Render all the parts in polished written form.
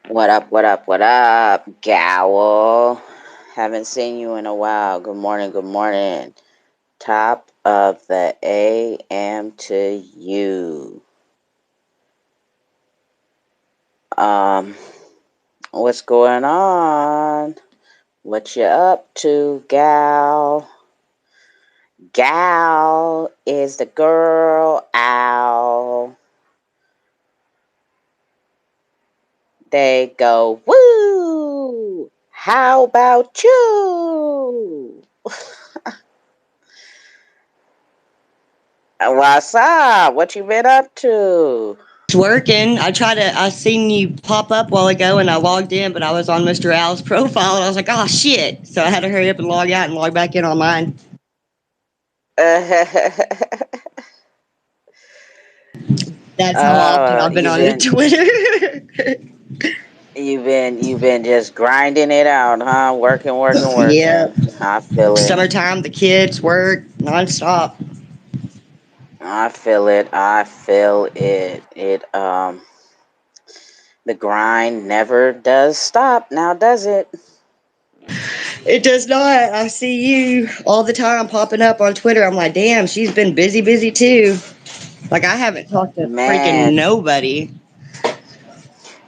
What up, what up, what up, Gowl? Haven't seen you in a while. Good morning, good morning. Top of the AM to you. Um, what's going on? What you up to, Gal? Gal is the girl owl. They go, woo! How about you? What's up? What you been up to? It's working. I seen you pop up a while ago and I logged in, but I was on Mr. Al's profile and I was like, oh shit. So I had to hurry up and log out and log back in on mine. That's how often I've been You've on been Twitter. you've been just grinding it out, huh? Working, working, Yeah. working. I feel it. Summertime, the kids work nonstop. I feel it. I feel it. The grind never does stop now, does it? It does not. I see you all the time popping up on Twitter. I'm like, damn, she's been busy, busy too. Like I haven't talked to Man, freaking nobody.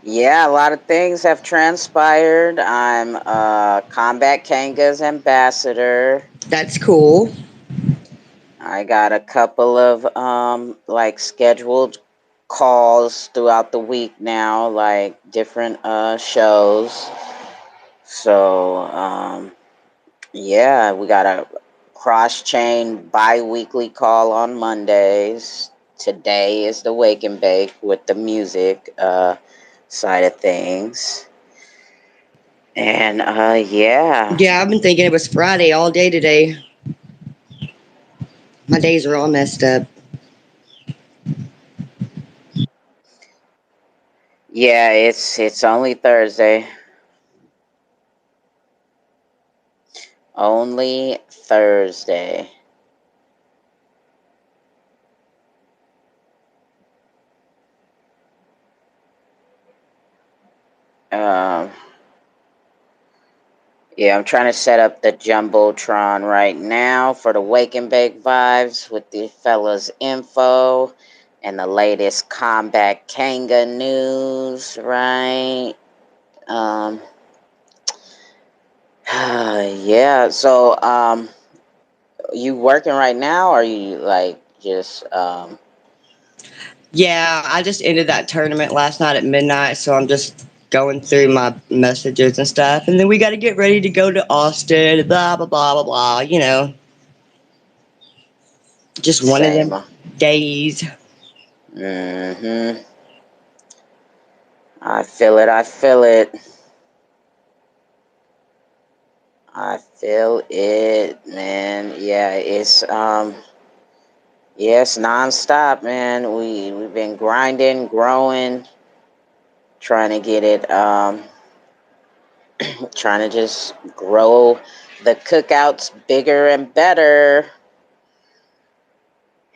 yeah, a lot of things have transpired. I'm Combat Kanga's ambassador. That's cool. I got a couple of like scheduled calls throughout the week now, like different shows. So yeah, we got a cross chain bi-weekly call on Mondays. Today is the wake and bake with the music side of things. And yeah. Yeah, I've been thinking it was Friday all day today. My days are all messed up. Yeah, it's only Thursday. Only Thursday. Um Yeah, I'm trying to set up the Jumbotron right now for the Wake and Bake vibes with the fellas' info and the latest Combat Kanga news, right? Um, yeah, so you working right now or you like just Yeah, I just ended that tournament last night at midnight, so I'm just going through my messages and stuff. And then we got to get ready to go to Austin, blah, blah, blah, blah, blah. Just one of same? them days. Mm-hmm. I feel it, I feel it. I feel it, man. Yeah, it's nonstop, man. We've been grinding, growing, trying to get it, trying to just grow the cookouts bigger and better,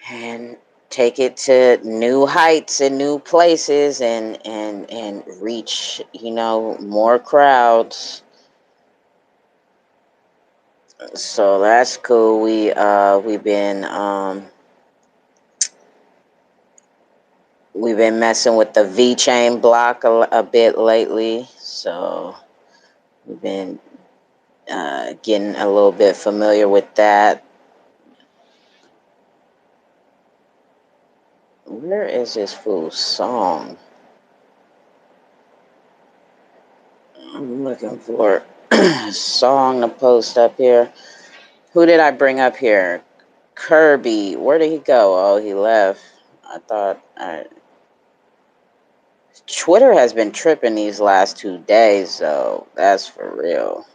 and take it to new heights and new places, and reach more crowds. So that's cool. We've been messing with the V chain block a bit lately, so we've been getting a little bit familiar with that. Where is this fool's song? I'm looking for a song to post up here. Who did I bring up here? Kirby. Where did he go? Oh, he left. I thought. Twitter has been tripping these last 2 days, though. That's for real.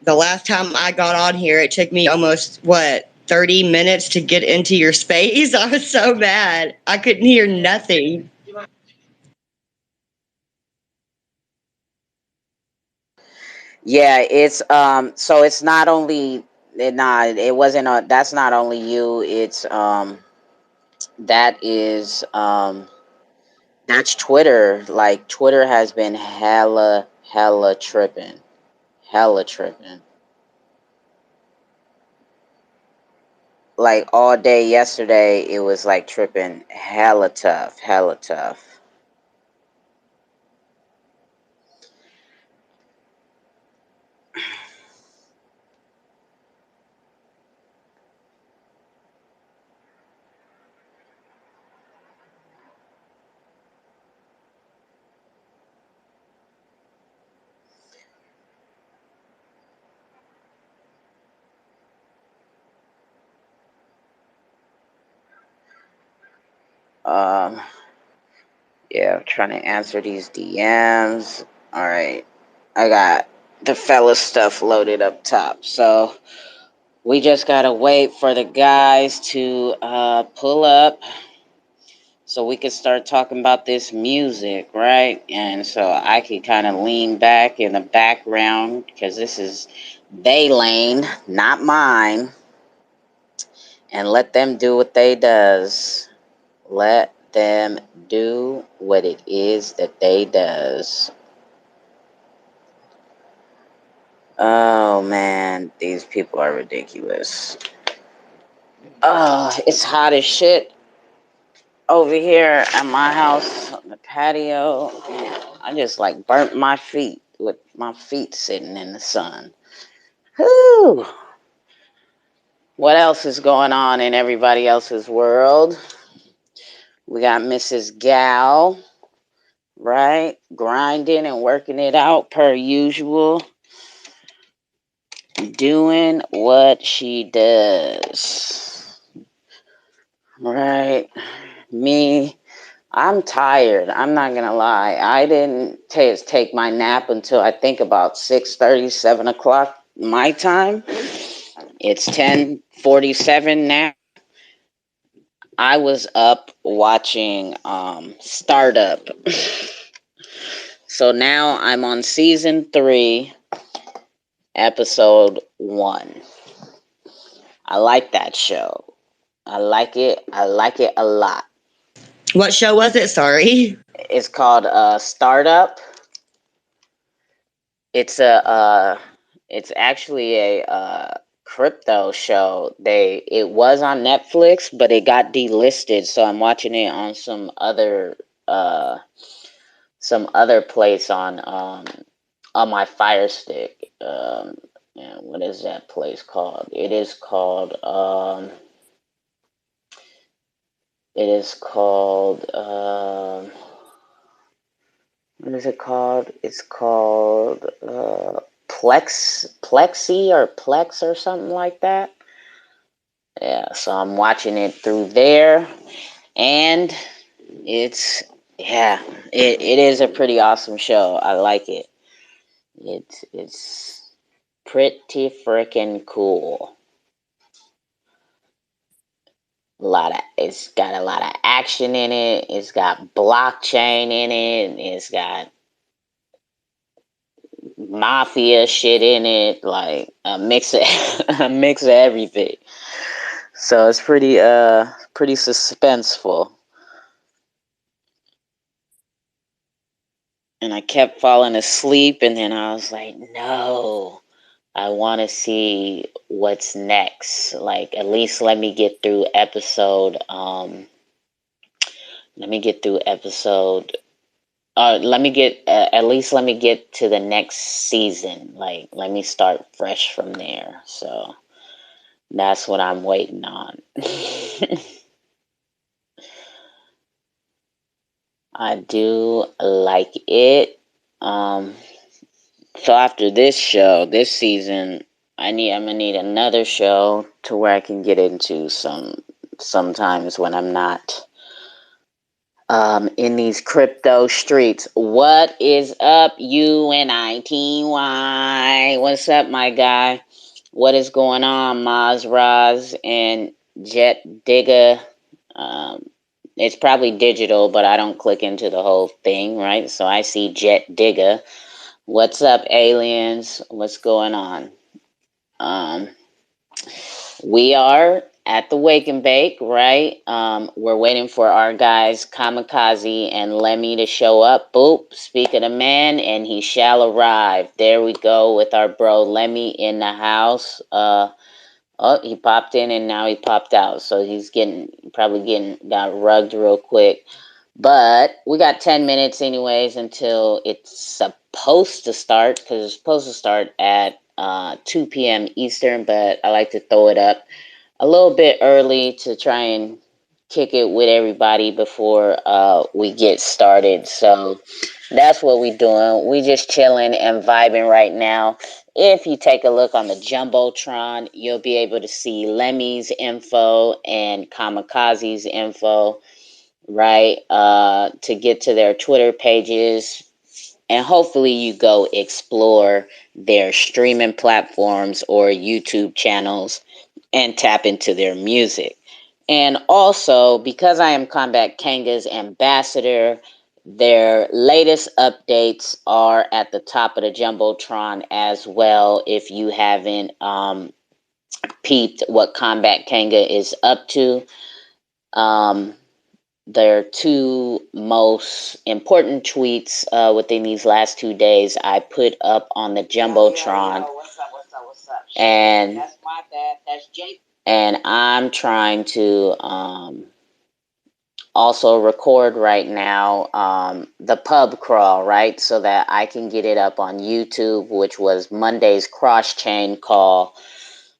The last time I got on here, it took me almost, 30 minutes to get into your space. I was so mad. I couldn't hear nothing. Yeah, it's so it's not only it wasn't that's not only you, it's that is That's Twitter. Like, Twitter has been hella tripping. Hella tripping. Like, all day yesterday, it was like tripping hella tough. Hella tough. Um, yeah, I'm trying to answer these DMs. All right, I got the fella stuff loaded up top. So we just gotta wait for the guys to pull up so we could start talking about this music, right? And so I could kind of lean back in the background because this is they lane, not mine, and let them do what they does. Let them do what it is that they does. Oh man, these people are ridiculous. Oh, it's hot as shit over here at my house on the patio. I just like burnt my feet with my feet sitting in the sun. Whew. What else is going on in everybody else's world? We got Mrs. Gal, right? Grinding and working it out per usual. Doing what she does. Right? Me, I'm tired. I'm not gonna lie. I didn't take my nap until I think about 6:30, 7 o'clock my time. It's 10:47 now. I was up watching Startup. So now I'm on season 3, episode 1. I like that show. I like it. I like it a lot. What show was it? Sorry. It's called Startup. It's actually a crypto show. It was on Netflix, but it got delisted, so I'm watching it on some other place on my Fire Stick. Yeah, what is that place called? It is called what is it called? It's called Plexi or Plex or something like that. Yeah, so I'm watching it through there, and it is a pretty awesome show. I like it. It's pretty freaking cool. It's got a lot of action in it. It's got blockchain in it. It's got mafia shit in it, like a mix of a mix of everything. So it's pretty suspenseful. And I kept falling asleep, and then I was like, no, I want to see what's next. Like, at least let me get through episode let me get through episode let me get at least let me get to the next season. Like, let me start fresh from there. So that's what I'm waiting on. I do like it. So after this season, I'm gonna need another show to where I can get into sometimes when I'm not in these crypto streets. What is up, UNITY? What's up, my guy? What is going on, Maz Raz and Jet Digger? Um, it's probably digital, but I don't click into the whole thing, right? So I see Jet Digger. What's up, aliens? What's going on? Um, we are at the Wake and Bake, right? We're waiting for our guys Kamikaze and Lemmy to show up. Boop, speak of the man, and he shall arrive. There we go with our bro Lemmy in the house. Oh, he popped in and now he popped out, so he's got rugged real quick. But we got 10 minutes anyways until it's supposed to start, because it's supposed to start at 2 p.m. Eastern, but I like to throw it up a little bit early to try and kick it with everybody before we get started. So that's what we doing. We just chilling and vibing right now. If you take a look on the Jumbotron, you'll be able to see Lemmy's info and Kamikaze's info, right? To get to their Twitter pages. And hopefully you go explore their streaming platforms or YouTube channels and tap into their music. And also, because I am Combat Kanga's ambassador, their latest updates are at the top of the Jumbotron as well. If you haven't peeped what Combat Kanga is up to, um, their two most important tweets within these last 2 days I put up on the Jumbotron. Yo, what's up, what's up, what's up? And that's my bad. That's Jake. And I'm trying to also record right now the pub crawl, right? So that I can get it up on YouTube, which was Monday's cross chain call.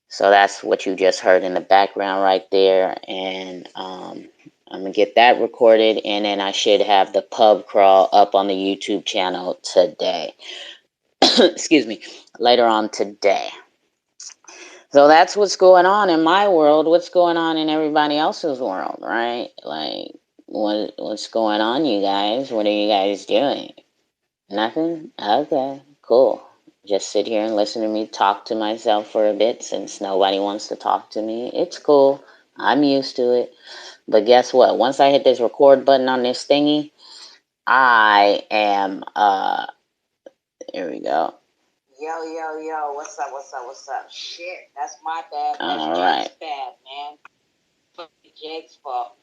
So that's what you just heard in the background right there. And I'm going to get that recorded, and then I should have the pub crawl up on the YouTube channel today. Excuse me, later on today. So that's what's going on in my world. What's going on in everybody else's world, right? Like, what's going on, you guys? What are you guys doing? Nothing? Okay, cool. Just sit here and listen to me talk to myself for a bit since nobody wants to talk to me. It's cool. I'm used to it. But guess what? Once I hit this record button on this thingy, I am, here we go. Yo, yo, yo, what's up, what's up, what's up? Shit, that's my bad. That's Jake's bad, man. Jake's fault.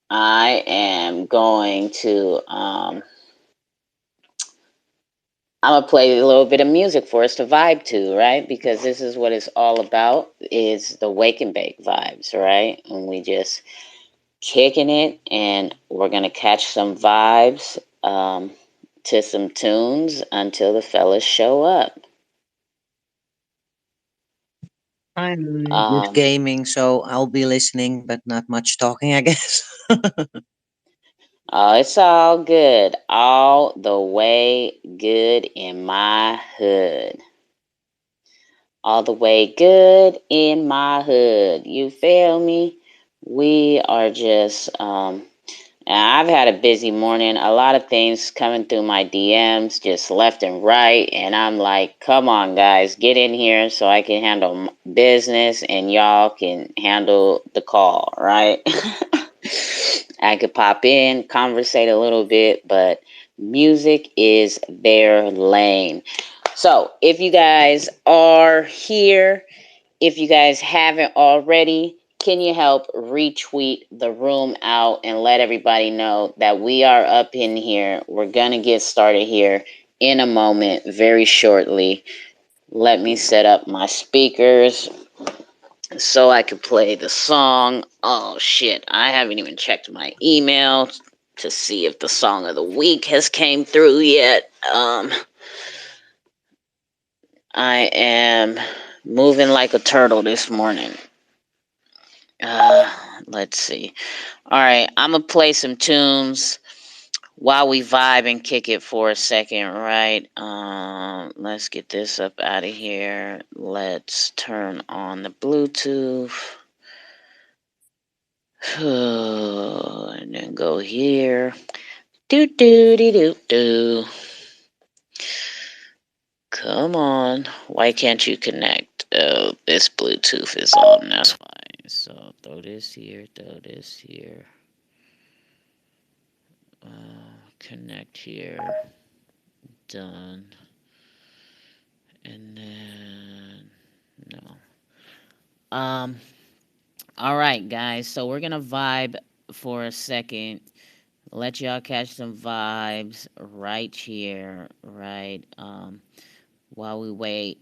I am going to, I'm gonna play a little bit of music for us to vibe to, right? Because this is what it's all about, is the wake and bake vibes, right? And we just kicking it, and we're gonna catch some vibes to some tunes until the fellas show up. I'm just gaming, so I'll be listening, but not much talking, I guess. Oh, it's all good. All the way good in my hood. All the way good in my hood. You feel me? We are just I've had a busy morning, a lot of things coming through my DMs just left and right, and I'm like, come on guys, get in here so I can handle business and y'all can handle the call, right? I could pop in, conversate a little bit, but music is their lane. So if you guys are here, if you guys haven't already, can you help retweet the room out and let everybody know that we are up in here? We're going to get started here in a moment, very shortly. Let me set up my speakers so I can play the song. Oh, shit. I haven't even checked my email to see if the song of the week has came through yet. I am moving like a turtle this morning. Let's see. All right, I'm gonna play some tunes while we vibe and kick it for a second, right? Let's get this up out of here. Let's turn on the Bluetooth. And then go here. Do do do do do. Come on. Why can't you connect? Oh, this Bluetooth is on, that's why. So throw this here, connect here, done, and then no. All right, guys. So we're gonna vibe for a second. Let y'all catch some vibes right here, right? While we wait.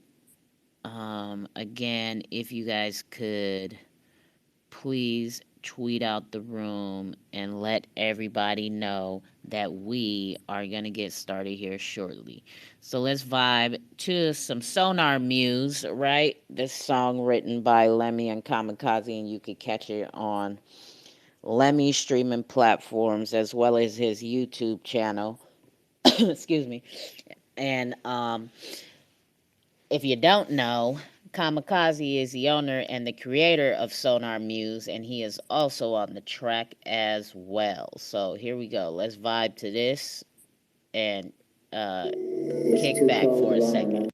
Again, if you guys could please tweet out the room and let everybody know that we are going to get started here shortly. So let's vibe to some Sonar Muse, right? This song written by Lemmy and Kamikaze, and you could catch it on Lemmy streaming platforms as well as his YouTube channel. Excuse me. And if you don't know, Kamikaze is the owner and the creator of Sonar Muse, and he is also on the track as well. So here we go. Let's vibe to this and kick back for a second.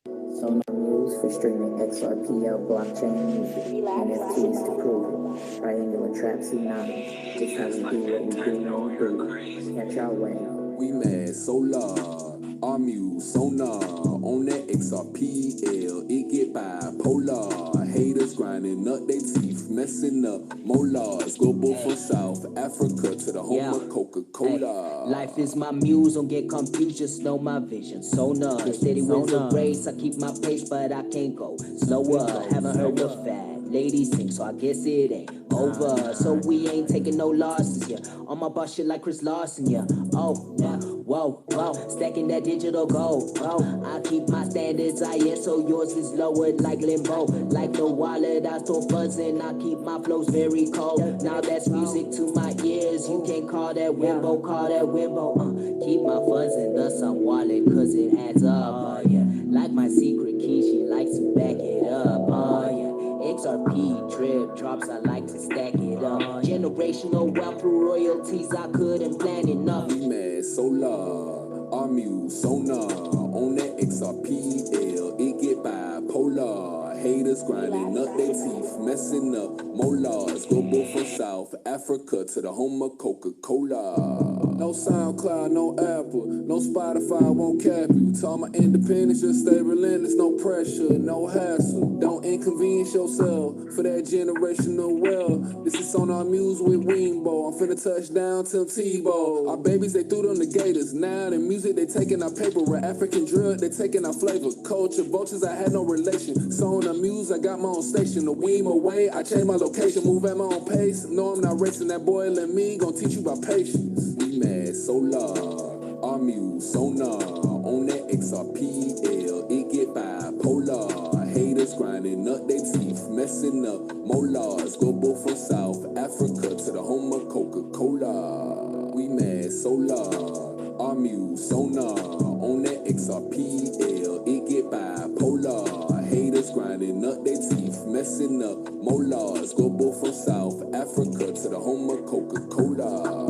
Sonar Muse for streaming XRPL blockchain music. NFTs to prove it. Triangular trap tsunami. Just how we do what we do when we do it. Catch our way. We mad solar, our muse sonar on that XRPL. It get bipolar. Haters grinding up they teeth, messing up molars. Global from South Africa to the home of Coca-Cola. Life is my muse, don't get confused, just know my vision. Sonar, steady wins the race. I keep my pace, but I can't go slower. Haven't heard the fat ladies sing, so I guess it ain't over. So we ain't taking no losses, yeah. On my boss shit like Chris Larson, yeah. Oh, yeah. Whoa, whoa. Stacking that digital gold, bro. I keep my standards higher, so yours is lowered like limbo. Like the wallet, I store buzzing. I keep my flows very cold. Now that's music to my ears. You can't call that Wimbo, call that Wimbo. Keep my funds in the some wallet, cause it adds up, yeah. Like my secret key, she likes to back it up, yeah. XRP drip drops, I like to stack it up. Generational wealth through royalties, I couldn't plan enough. We mad solar, our muse sonar on that XRPL. It get bipolar. Haters grinding up their teeth, messing up molars. Global from South Africa to the home of Coca-Cola. No SoundCloud, no Apple, no Spotify, won't cap you. Tell my independence, just stay relentless, no pressure, no hassle. Don't inconvenience yourself for that generational wealth. This is on our muse with Weembo. I'm finna touch down Tim Tebow. Our babies, they threw them the gators. Now the music, they taking our paper. We're African drug, they taking our flavor. Culture, vultures, I had no relation. So on the muse, I got my own station. The Weem away, I changed my location. Move at my own pace. No, I'm not racing. That boy and me gon' teach you about patience. We mad solar, our muse sonar on that XRPL. It get bipolar. Haters grinding up their teeth, messing up molars. Global from South Africa to the home of Coca-Cola. We mad solar, our muse sonar on that XRPL. It get bipolar. Haters grinding up their teeth, messing up molars. Global from South Africa to the home of Coca-Cola.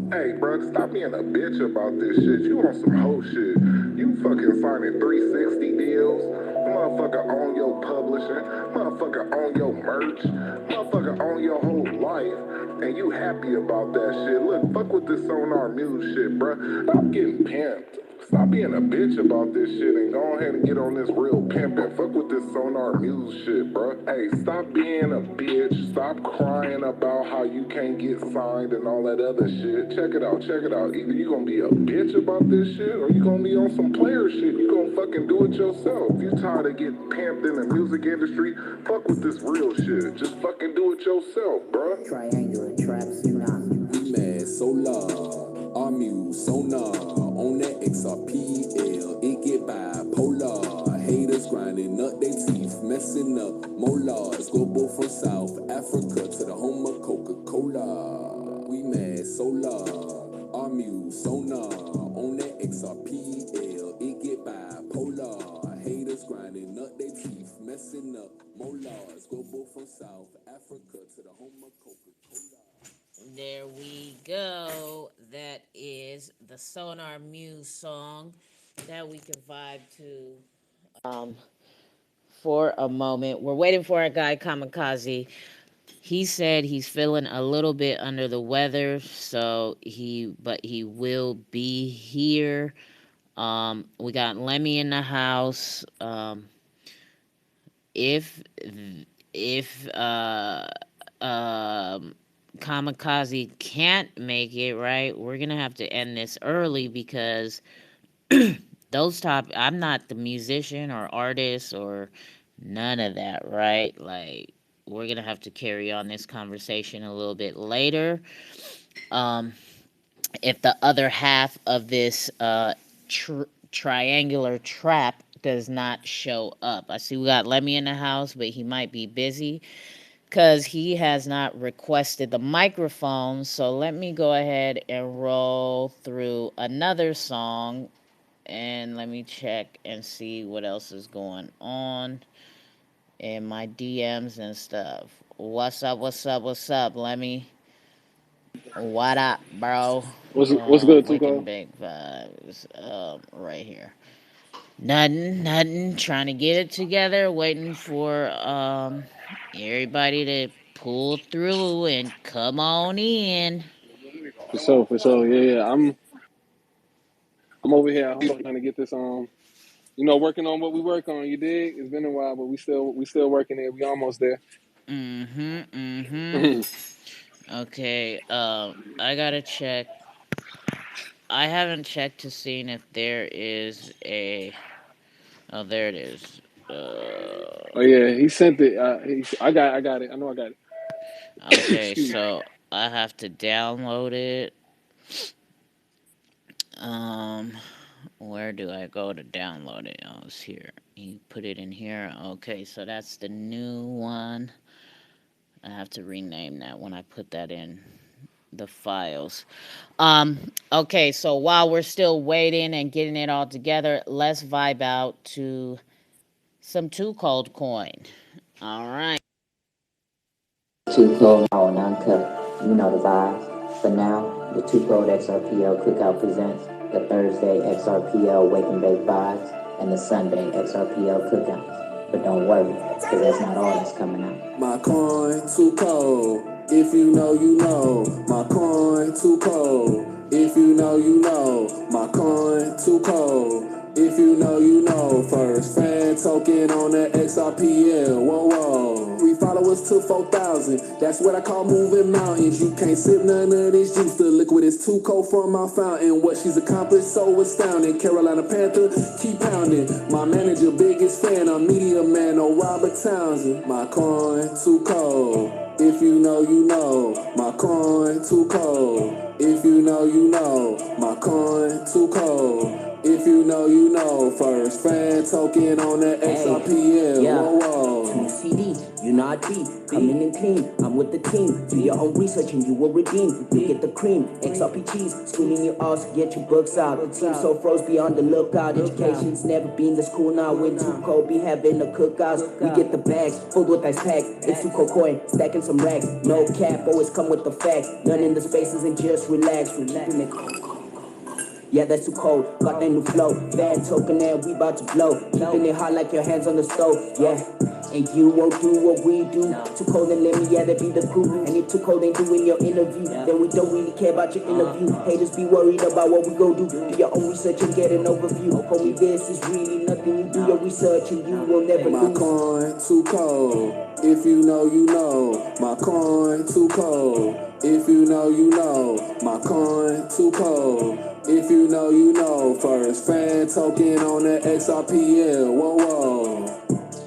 Hey, bro, stop being a bitch about this shit. You on some hoe shit. You fucking signing 360 deals. Motherfucker on your publishing. Motherfucker on your merch. Motherfucker on your whole life. And you happy about that shit. Look, fuck with this Sonar Muse shit, bro. Stop getting pimped. Stop being a bitch about this shit and go ahead and get on this real pimpin'. Fuck with this Sonar Muse shit, bro. Hey, stop being a bitch. Stop crying about how you can't get signed and all that other shit. Check it out, check it out. Either you gonna be a bitch about this shit or you gonna be on some player shit. You gonna fucking do it yourself. You tired of getting pimped in the music industry? Fuck with this real shit. Just fucking do it yourself, bro. Triangular trap tsunami. We mad solar, our muse sonar on that XRPL. It get bipolar. Haters grinding up their teeth, messing up molars. Global from South Africa to the home of Coca-Cola. We mad solar, our muse sonar on that XRPL. It get bipolar. Haters grinding up their teeth, messing up molars. Global from South Africa to the home of Coca-Cola. There we go. That is the Sonar Muse song that we can vibe to for a moment. We're waiting for our guy Kamikaze. He said he's feeling a little bit under the weather, but he will be here. We got Lemmy in the house. If if Kamikaze can't make it, right, we're gonna have to end this early because I'm not the musician or artist or none of that, right? Like, we're gonna have to carry on this conversation a little bit later. Um, if the other half of this triangular trap does not show up. I see we got Lemmy in the house, but he might be busy because he has not requested the microphone. So let me go ahead and roll through another song and let me check and see what else is going on in my DMs and stuff. What's up? What's up? What's up? What up, bro? What's good, Waking Tuco? Big Vibes. Right here. Nothing. Trying to get it together. Waiting for everybody to pull through and come on in. For sure. Yeah. I'm over here at home trying to get this working on what we work on. You dig? It's been a while, but we still working it. We almost there. Mm-hmm. Okay. I gotta check. I haven't checked to see if there is a. Oh, there it is. Oh yeah, he sent it. I got it. I know I got it. Okay, Excuse me. so I have to download it. Um, where do I go to download it? Oh, it's here. You put it in here. Okay, so that's the new one. I have to rename that when I put that in the files. Okay, so while we're still waiting and getting it all together, let's vibe out to some Too Cold Coin. All right. Too cold now and uncut. You know the vibes. For now, the Too Cold XRPL Cookout presents the Thursday XRPL Wake and Bake Vibes and the Sunday XRPL Cookouts. But don't worry, because that's not all that's coming out. My coin too cold. If you know, you know. My coin too cold. If you know, you know. My coin too cold. If you know, you know. First fan token on the XRPL. Whoa, whoa. 3 followers to 4,000. That's what I call moving mountains. You can't sip none of this juice. The liquid is too cold from my fountain. What she's accomplished so astounding. Carolina Panther, keep pounding. My manager, biggest fan. I'm media man, no Robert Townsend. My coin too cold. If you know, you know. My coin too cold. If you know, you know. My coin too cold. If you know, you know. First fan token on the XRPL. Yeah. Whoa, whoa. 2 CDs, you know I deep, coming in clean, I'm with the team, do your own research and you will redeem, you get the cream, XRP cheese, screening your ass, get your books out, the team so froze, be on the lookout, education's never been the school now, when too cold, be having a cookouts, we get the bags, filled with ice pack, it's too cold coin, stacking some racks, no cap, always come with the facts, none in the spaces and just relax, keeping it yeah, that's too cold. Got that new flow. Bad token and we about to blow. Keeping it hot like your hands on the stove. Yeah. And you won't do what we do. Too cold and let me, yeah, that be the crew. And if too cold ain't doing your interview, then we don't really care about your interview. Haters be worried about what we go do. Do your own research and get an overview. Homie, this is really nothing. You do your research and you will never lose. My coin too cold. If you know, you know. My coin too cold. If you know, you know. My coin too cold. If you know, you know. First fan token on the XRPL. Whoa, whoa.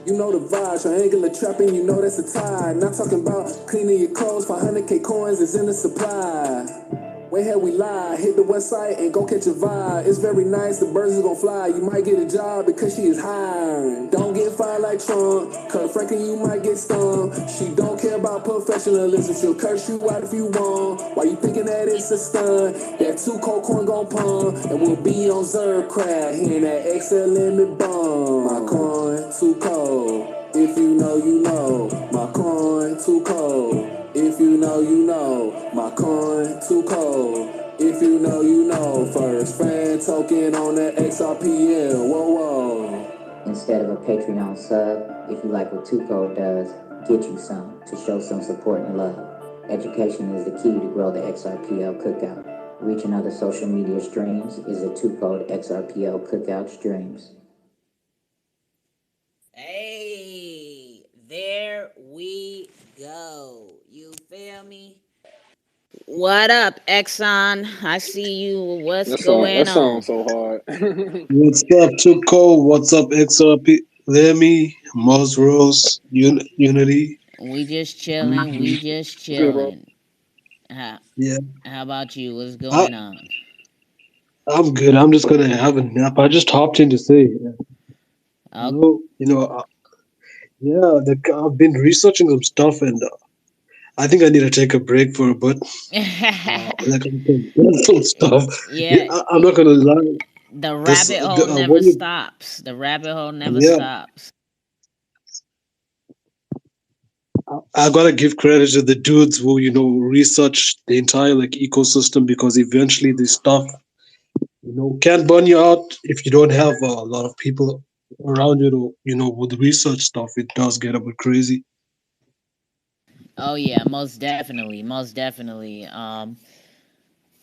You know the vibes, triangular trapping, you know that's a tie. Not talking about cleaning your clothes, 500K coins is in the supply. Where had we lie? Hit the website and go catch a vibe. It's very nice, the birds is gonna fly. You might get a job because she is hiring. Don't get fired like Trump, cause frankly you might get stung. She don't care about professionalism, she'll curse you out if you want. Why you thinking that it's a stunt? That too cold coin gon' pump, and we'll be on Xrpl, hearing that XLemi bum. My coin too cold. If you know, you know. My coin too cold. If you know, you know. My coin too cold. If you know, you know. First fan token on the XRPL. Whoa, whoa. Instead of a Patreon sub, if you like what Too Cold does, get you some to show some support and love. Education is the key to grow the XRPL Cookout. Reaching other social media streams is the Too Cold XRPL Cookout streams. Hey, there here we go. You feel me? What up, Exxon? I see you. What's That going sounds on? so hard. What's up, Tuko? What's up, XRPLCookout? Mouse Rose, Unity? We just chilling. Mhm. We just Good, bro. chilling. How, Yeah, how about you? What's I, going on? I'm good. I'm just gonna have a nap. I just hopped in to say, Oh. yeah, I've been researching some stuff, and I think I need to take a break for a bit. Like some stuff. Yeah, Yeah, I'm not gonna lie. the This, rabbit hole never when you, stops. The rabbit hole never yeah, stops. I gotta give credit to the dudes who research the entire like ecosystem, because eventually this stuff can burn you out if you don't have a lot of people around you to with research stuff. It does get a bit crazy. Oh yeah, most definitely, most definitely.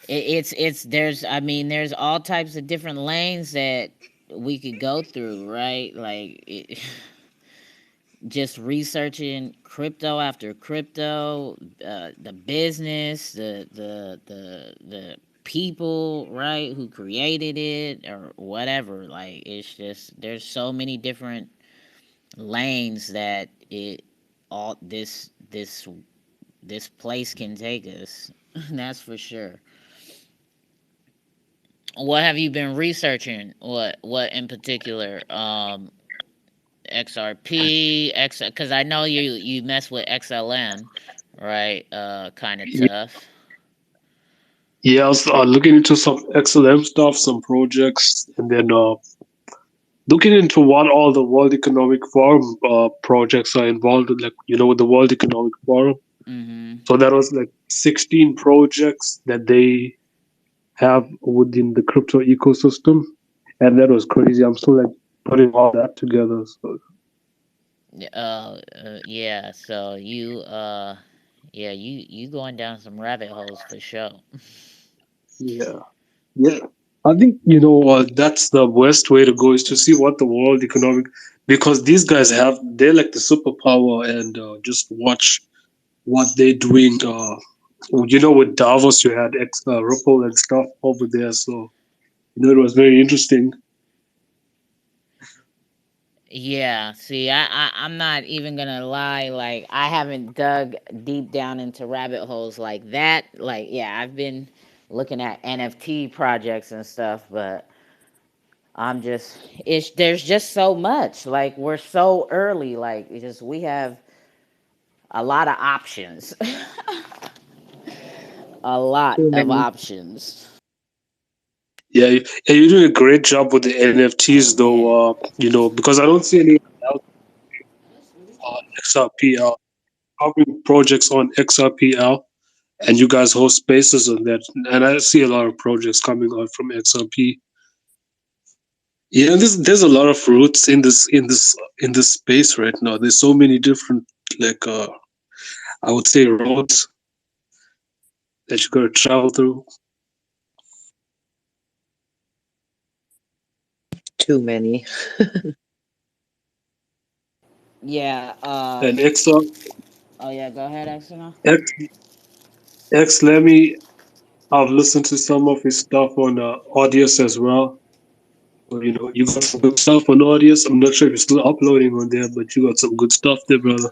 It's there's I mean there's all types of different lanes that we could go through, right? Just researching crypto after crypto, the business, the people, right, who created it or whatever. Like it's just there's so many different lanes that it all this place can take us. That's for sure. What have you been researching? What in particular? XRP, X, because I know you mess with XLM, right? Kind of Yeah, tough. yeah, I was looking into some XLM stuff, some projects, and then looking into what all the World Economic Forum projects are involved with, like with the World Economic Forum. Mm-hmm. So that was like 16 projects that they have within the crypto ecosystem, and that was crazy. I'm still like putting all that together. So Yeah. So yeah, you going down some rabbit holes for sure. yeah, yeah. I think that's the best way to go, is to see what the world economic, because these guys they're like the superpower, and just watch what they're doing. With Davos, you had Ripple and stuff over there, so it was very interesting. Yeah, see, I'm not even gonna lie. Like, I haven't dug deep down into rabbit holes like that. Like, yeah, I've been looking at NFT projects and stuff, but it's there's just so much. Like, we're so early. Like, it's just we have a lot of options, a lot of options. Yeah, yeah, you're doing a great job with the Oh NFTs, man. though. Because I don't see any XRPL covering projects on XRPL, and you guys host spaces on that, and I see a lot of projects coming out from XRP. Yeah, there's a lot of roots in this space right now. There's so many different, like I would say, roads that you gotta travel through. Too many. Yeah. And XR Oh yeah. Go ahead, Exona. X XLemi, I've listened to some of his stuff on Audius as well. So, you got some good stuff on Audius. I'm not sure if you're still uploading on there, but you got some good stuff there, brother.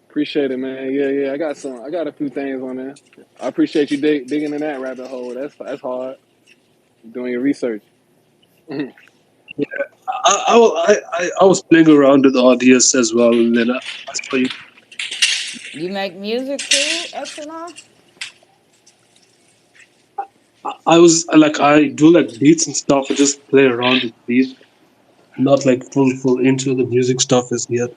Appreciate it, man. Yeah, yeah. I got a few things on there. I appreciate you digging in that rabbit hole. That's hard. Doing your research. I was playing around with Audius as well, and then I saw you. You make music too, Exona? I was like, I do like beats and stuff. I just play around with beats, not like full into the music stuff as yet.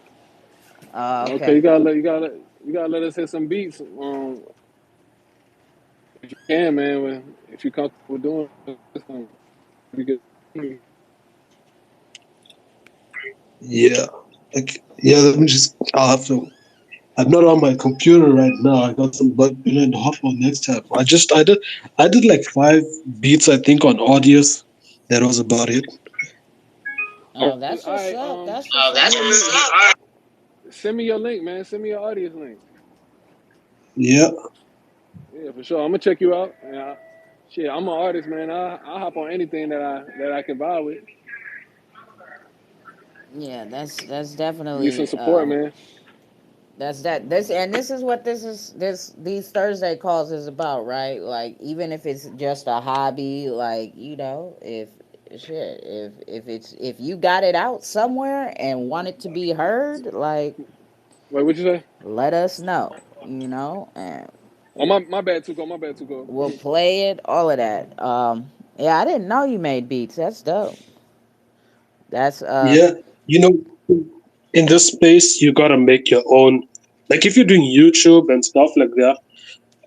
Okay, Okay. you gotta let us hit some beats. If you can, man. If you're comfortable doing this, we could. Yeah, like yeah. Let me just. I'll have to. I'm not on my computer right now. I got some, but we're gonna hop on next time. I did like 5 beats, I think, on Audius. That was about it. Oh, All that's what's right. up. That's You what's hear up. me? Send me your link, man. Send me your audience link. Yeah. Yeah, for sure. I'm gonna check you out. Shit, I'm an artist, man. I hop on anything that I can vibe with. Yeah, that's Need some definitely support, man. that's that this is what these Thursday calls is about, right? Like, even if it's just a hobby, like, if shit, if you got it out somewhere and want it to be heard, like, Wait, what you say? let us know, and Oh, my bad, Tuco. My bad, Tuco. we'll play it, all of that. Yeah, I didn't know you made beats. That's dope. That's Yeah. You know, in this space, you gotta make your own. Like if you're doing YouTube and stuff like that,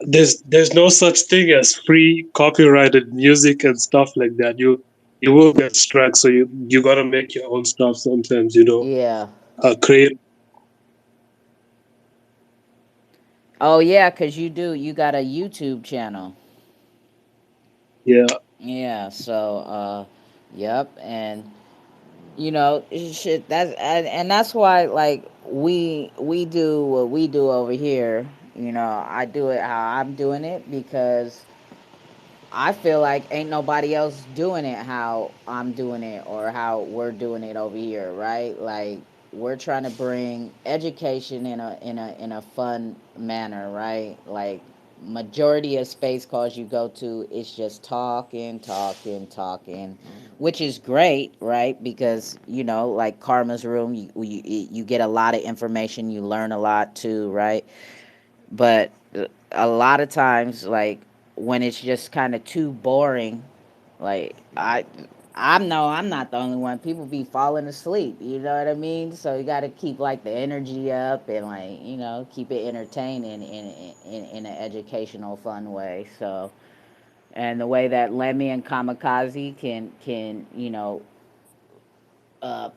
there's no such thing as free copyrighted music and stuff like that. You will get struck, so you gotta make your own stuff sometimes. yeah. Create. Oh yeah, cause you got a YouTube channel. Yeah. Yeah, so yep, and shit, that's why, like, we do what we do over here. I do it how I'm doing it because I feel like ain't nobody else doing it how I'm doing it or how we're doing it over here, right? Like, we're trying to bring education in a fun manner, right? Like, majority of space calls you go to, it's just talking, talking, talking, which is great, right? Because like Karma's room, you get a lot of information, you learn a lot too, right? But a lot of times, like, when it's just kind of too boring, like, I'm not the only one. People be falling asleep, you know what I mean? So you got to keep, like, the energy up and, like, keep it entertaining in an educational fun way. So, and the way that Lemmy and Kamikaze can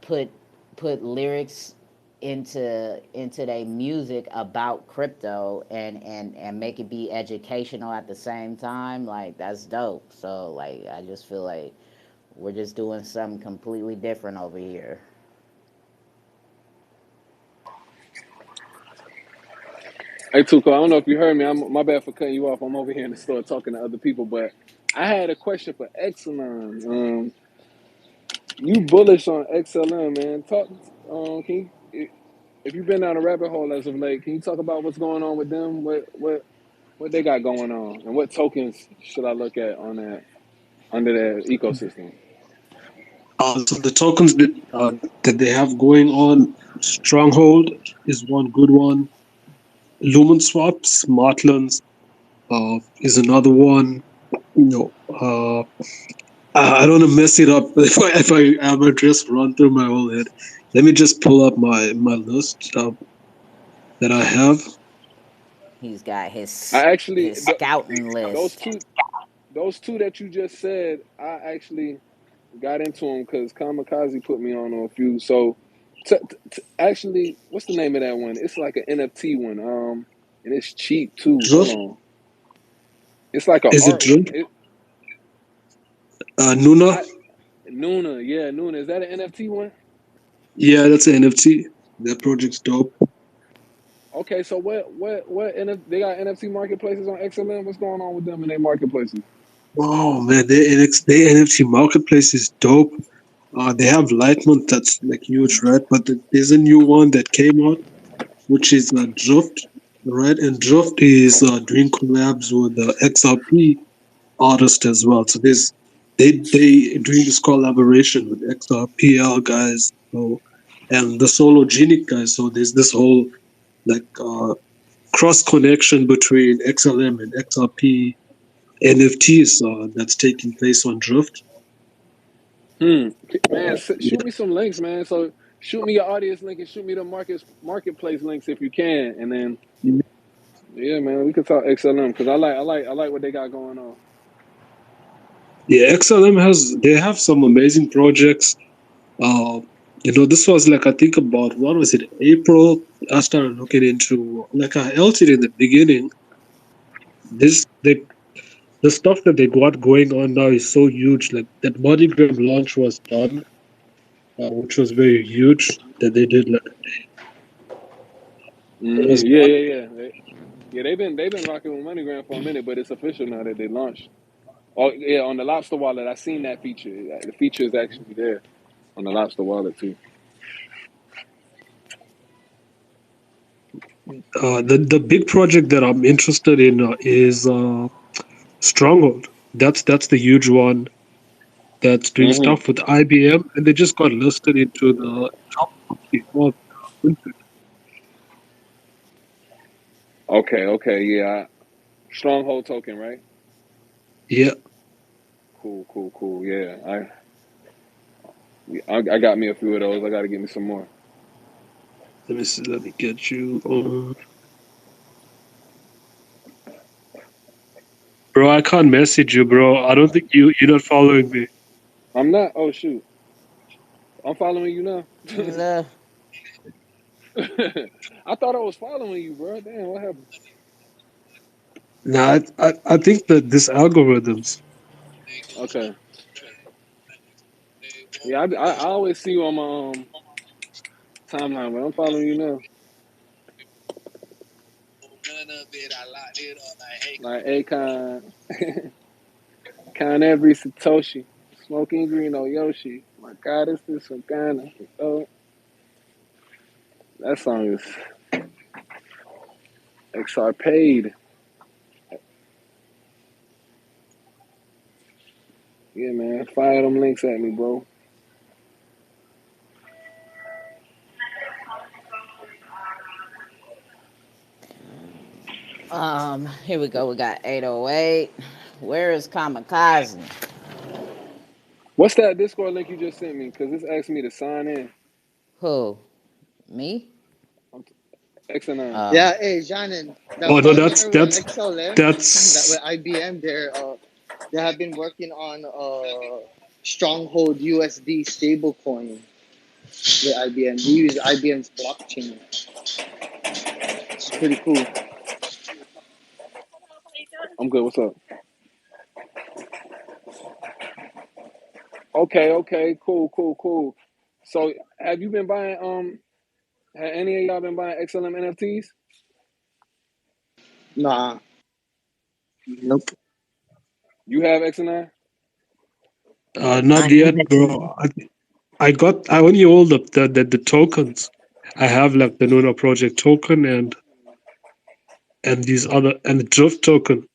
put lyrics into their music about crypto and make it be educational at the same time, like, that's dope. So, like, I just feel like we're just doing something completely different over here. Hey, Tuco. I don't know if you heard me. My bad for cutting you off. I'm over here in the store talking to other people, but I had a question for XLM. You bullish on XLM, man? Talk. Can you, if you've been down a rabbit hole as of late, can you talk about what's going on with them? What they got going on, and what tokens should I look at on that under their ecosystem? So the tokens that they have going on, Stronghold is one good one. Lumen Swap, Smartlands is another one. Uh, I don't want to mess it up if I ever just run through my whole head. Let me just pull up my list that I have. He's got I actually his scouting those list. two that you just said, I actually got into them because Kamikaze put me on a few. So, actually, what's the name of that one? It's like an NFT one. And it's cheap too. Hold Drift? on. It's like an Is it art one. Drift? Nuna? Nuna, yeah, Nuna. Is that an NFT one? Yeah, that's an NFT. That project's dope. Okay, so they got NFT marketplaces on XLM. What's going on with them in their marketplaces? Oh man, their NFT marketplace is dope. They have Lightmount that's like huge, right? But there's a new one that came out, which is Drift, right? And Drift is doing collabs with the XRP artist as well. So they doing this collaboration with XRPL guys, so and the Solo Genic guys. So there's this whole like cross connection between XLM and XRP NFTs that's taking place on Drift. Man, shoot me some links, man. So shoot me your audience link and shoot me the marketplace links if you can, and then yeah, man, we could talk XLM because I like what they got going on. Yeah, XLM they have some amazing projects. This was like I think about what was it, April? I started looking into like I held it in the beginning. The stuff that they got going on now is so huge. Like that MoneyGram launch was done, which was very huge that they did. Like There's Yeah, one. they've been rocking with MoneyGram for a minute, but it's official now that they launched. Oh yeah, on the Lobster wallet, I seen that feature. The feature is actually there on the Lobster wallet too. The big project that I'm interested in is Stronghold. That's the huge one that's doing stuff with IBM, and they just got listed into the top 54. Okay, yeah. Stronghold token, right? Yeah, Cool. I got me a few of those. I got to get me some more. let me see. Let me get you. Bro, I can't message you, bro. I don't think you're not following me. I'm not. Oh shoot, I'm following you now. Nah. I thought I was following you, bro. Damn, what happened? Nah, I think that this algorithms. Okay. Yeah, I always see you on my timeline, but I'm following you now. Like Akon, Con every Satoshi, smoking green on Yoshi. My God, is this some kind of? Oh, that song is Xrpl. Yeah, man, fire them links at me, bro. Here we go. We got 808. Where is Kamikaze? What's that Discord link you just sent me? Cause this asked me to sign in. Who? Me? X9. Oh. Yeah, hey, Shannon, Oh that no, that's partner with that's XLM, that that's with IBM, they have been working on Stronghold USD stablecoin with IBM. They use IBM's blockchain. It's pretty cool. I'm good. What's up? Okay, cool. So, have you been buying? Have any of y'all been buying XLM NFTs? Nah, Nope. You have X9? I not have yet, XLM. bro. I only hold up the tokens. I have like the Luna project token and these other and the Drift token.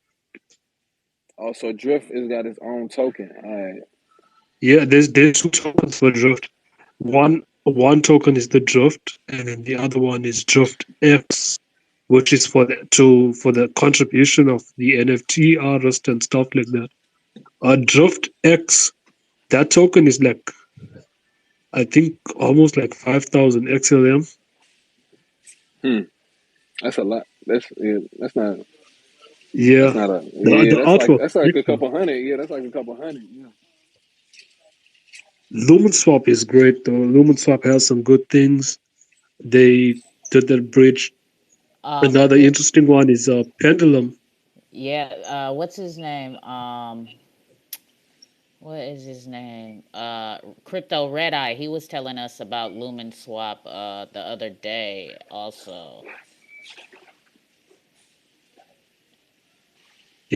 Oh, so Drift has got its own token. All right. Yeah, there's two tokens for Drift. One token is the Drift, and then the other one is Drift X, which is for the contribution of the NFT artist and stuff like that. Drift X, that token is like I think almost like 5,000 XLM. That's a lot. That's not. Yeah, That's not a. the Yeah, artwork that's is like big a though. couple hundred. Yeah, that's like a couple hundred. Yeah. Lumen Swap is great though. Lumen Swap has some good things. They did that bridge. Another Here. interesting one is Pendulum. Yeah. What's his name? What is his name? Crypto Red Eye. He was telling us about Lumen Swap the other day. Also.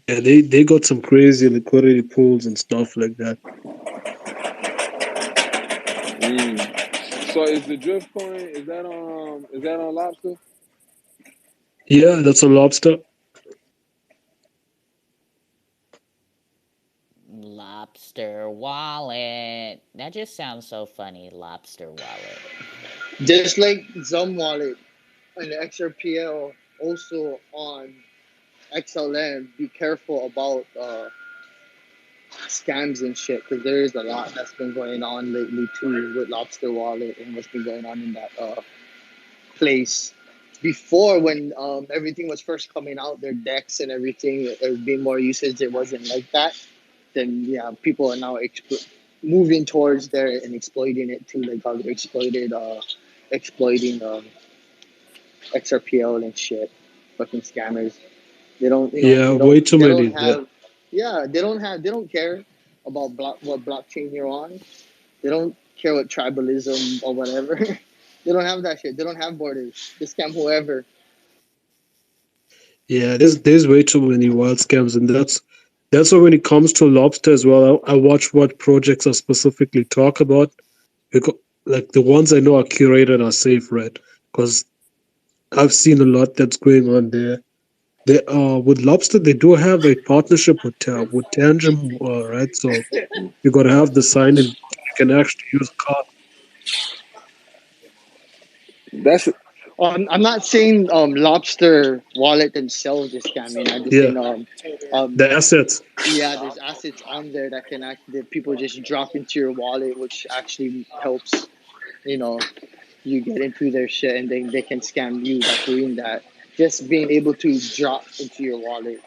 Yeah, they got some crazy liquidity pools and stuff like that. So is the Drift coin? Is that on Lobster? Yeah, that's a lobster. Lobster wallet. That just sounds so funny. Lobster wallet. just like Zum Wallet and the XRPL also on XLM. Be careful about scams and shit because there is a lot that's been going on lately too with Lobster Wallet and what's been going on in that place. Before, when everything was first coming out, their decks and everything, there would be more usage. It wasn't like that. Then yeah, people are now moving towards there and exploiting it too, like how they exploiting XRPL and shit. Fucking scammers. They don't, Yeah, way too they many don't there. have, yeah, they don't care about what blockchain you're on. They don't care what tribalism or whatever. They don't have that shit. They don't have borders. They scam whoever. Yeah, there's way too many wild scams, and that's why when it comes to lobster as well, I watch what projects are specifically talk about, because like the ones I know are curated are safe, right? Because I've seen a lot that's going on there. They with lobster they do have a partnership with Tangent, right? So you got to have the sign in. You can actually use a card. That's I'm not saying Lobster wallet themselves is scamming. I'm just Yeah, saying um the assets. yeah, there's assets on there that can act that people just drop into your wallet, which actually helps, you know, you get into their shit and then they can scam you by doing that. Just being able to drop into your wallet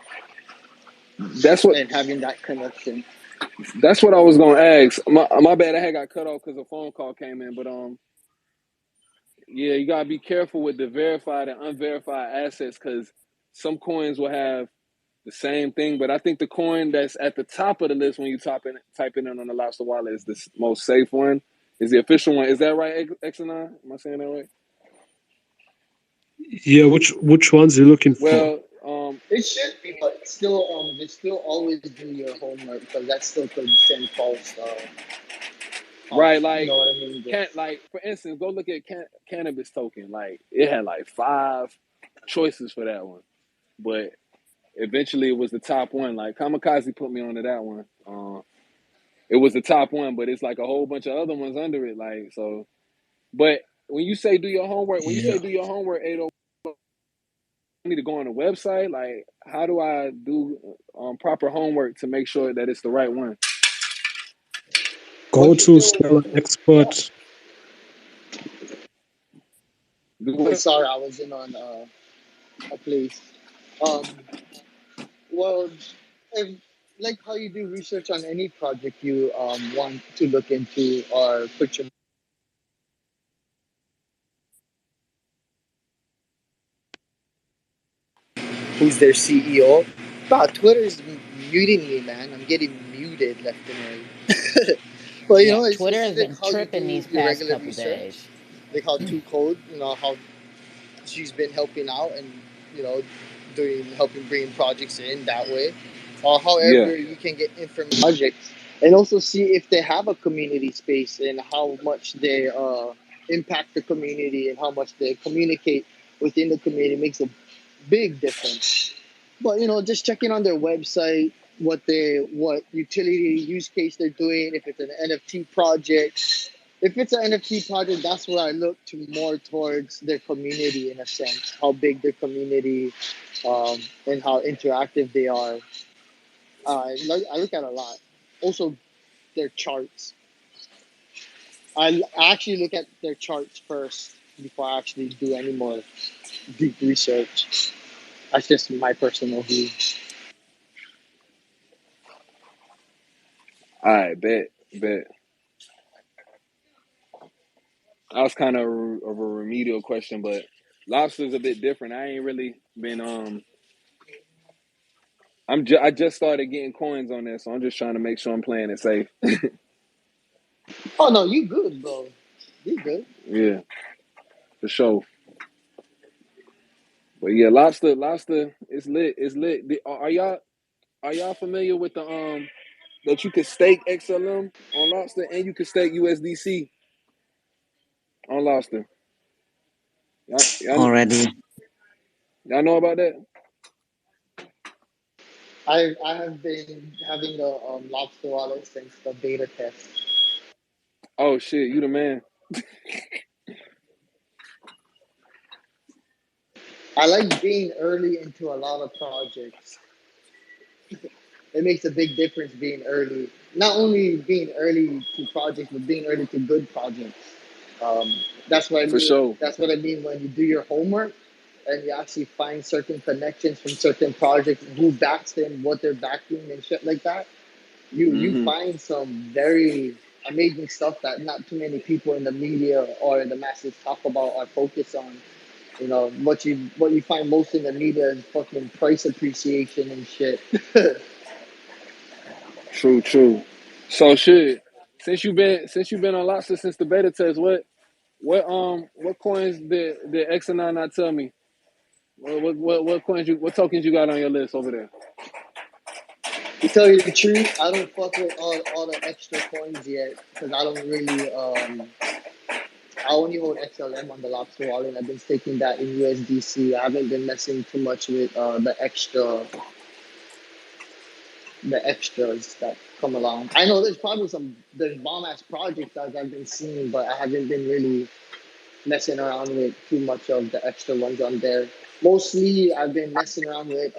that's what and having that connection. that's what I was gonna ask. My bad, I had got cut off because a phone call came in. But yeah, you gotta be careful with the verified and unverified assets because some coins will have the same thing. But I think the coin that's at the top of the list when you type it in on the Lobster wallet is the most safe one. Is the official one? Is that right, Xanon? Am I saying that right? Yeah, which ones are you looking for? Well, It should be, but still, they still always do your homework because that still could send right, you like know what I mean? like for instance, go look at cannabis token. Like it had like 5 choices for that one, but eventually it was the top one. Like Kamikaze put me onto that one. It was the top one, but it's like a whole bunch of other ones under it. Like so, but when you say do your homework, Yeah, Ado, I need to go on the website. Like, how do I do proper homework to make sure that it's the right one? go What you to do? Stellar Expert. Oh, sorry, I was in on a place. Um, well, if, like how you do research on any project you want to look into or put your who's their CEO. But Twitter's muting me, man. I'm getting muted left and right. But you Yeah, know, Twitter it's has like been how you tripping do these your past regular couple research, days. like how Two Code, you know, how she's been helping out and you know doing helping bringing projects in that way, or Yeah, however you can get information projects and also see if they have a community space and how much they impact the community and how much they communicate within the community makes a big difference. But you know, just checking on their website what utility use case they're doing, if it's an NFT project. If it's an NFT project, that's where I look to more towards their community in a sense, how big their community, and how interactive they are. I look at a lot. Also, their charts. I actually look at their charts first before I actually do any more deep research. That's just my personal view. all right, bet. That was kind of a remedial question, but lobster's a bit different. I ain't really been I just started getting coins on there, so I'm just trying to make sure I'm playing it safe. Oh no, you good, bro. You good. Yeah, for sure. But yeah, lobster is lit. It's lit. Are y'all familiar with the that you can stake XLM on lobster and you can stake USDC on lobster? Y'all, y'all, already. y'all know about that? I have been having the lobster wallet since the beta test. Oh shit, you the man. I like being early into a lot of projects. It makes a big difference being early. Not only being early to projects, but being early to good projects. Um, that's what I For mean. sure. That's what I mean when you do your homework and you actually find certain connections from certain projects, who backs them, what they're backing, and shit like that. You Mm-hmm. find some very amazing stuff that not too many people in the media or in the masses talk about or focus on. You know what you find most in the media is fucking price appreciation and shit. True. So shit. Since you've been on lobster since the beta test, what coins did Exanon not tell me What coins what tokens you got on your list over there? To tell you the truth, I don't fuck with all the extra coins yet because I don't really I only hold XLM on the Lobster wallet. I've been staking that in USDC. I haven't been messing too much with the extras that come along. I know there's bomb ass projects that I've been seeing, but I haven't been really messing around with too much of the extra ones on there. Mostly, I've been messing around with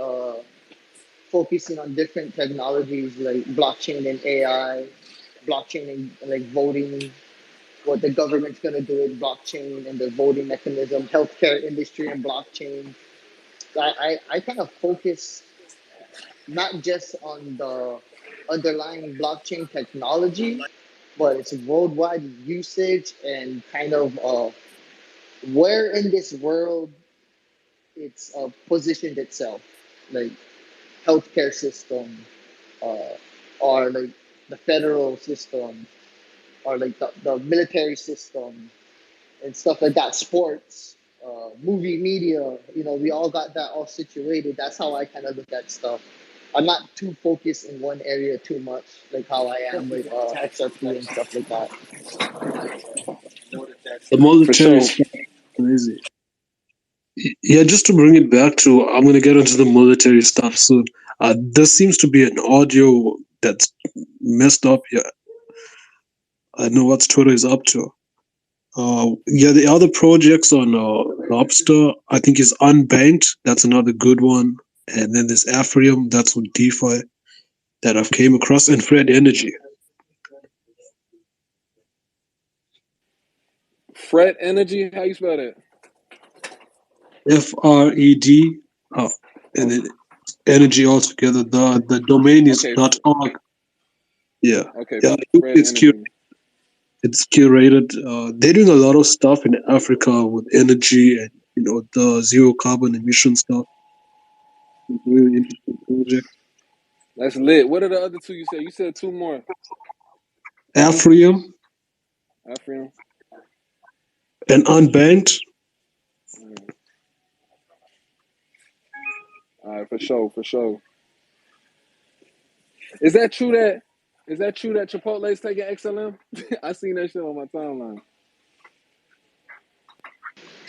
focusing on different technologies like blockchain and AI, blockchain and like voting, what the government's gonna do with blockchain and the voting mechanism, healthcare industry and blockchain. I kind of focus not just on the underlying blockchain technology, but its worldwide usage and kind of where in this world it's positioned itself, like healthcare system, uh, or like the federal system, or like the military system and stuff like that. Sports, movie media, we all got that all situated. That's how I kind of look at stuff. I'm not too focused in one area too much, like how I am with XRP and stuff like that. The For military sure. stuff is crazy. Yeah, just to bring it back to, I'm gonna get into the military stuff soon. There seems to be an audio that's messed up. Yeah, I know what Twitter is up to. Yeah, the other projects on Lobster, I think, is Unbanked. That's another good one. And then there's Afrium. That's with DeFi that I've came across, and Fred Energy. Fred Energy, how you spell that? FRED. And then energy altogether. The domain is Okay. .org. Yeah. Okay, Yeah, Fred Energy. it's curated. They're doing a lot of stuff in Africa with energy and the zero carbon emission stuff. It's a really interesting project. That's lit. What are the other two you said? You said two more. Afrium Afrium. and Unbanked. All right, for sure. Is that true that Chipotle is taking XLM? I seen that shit on my timeline.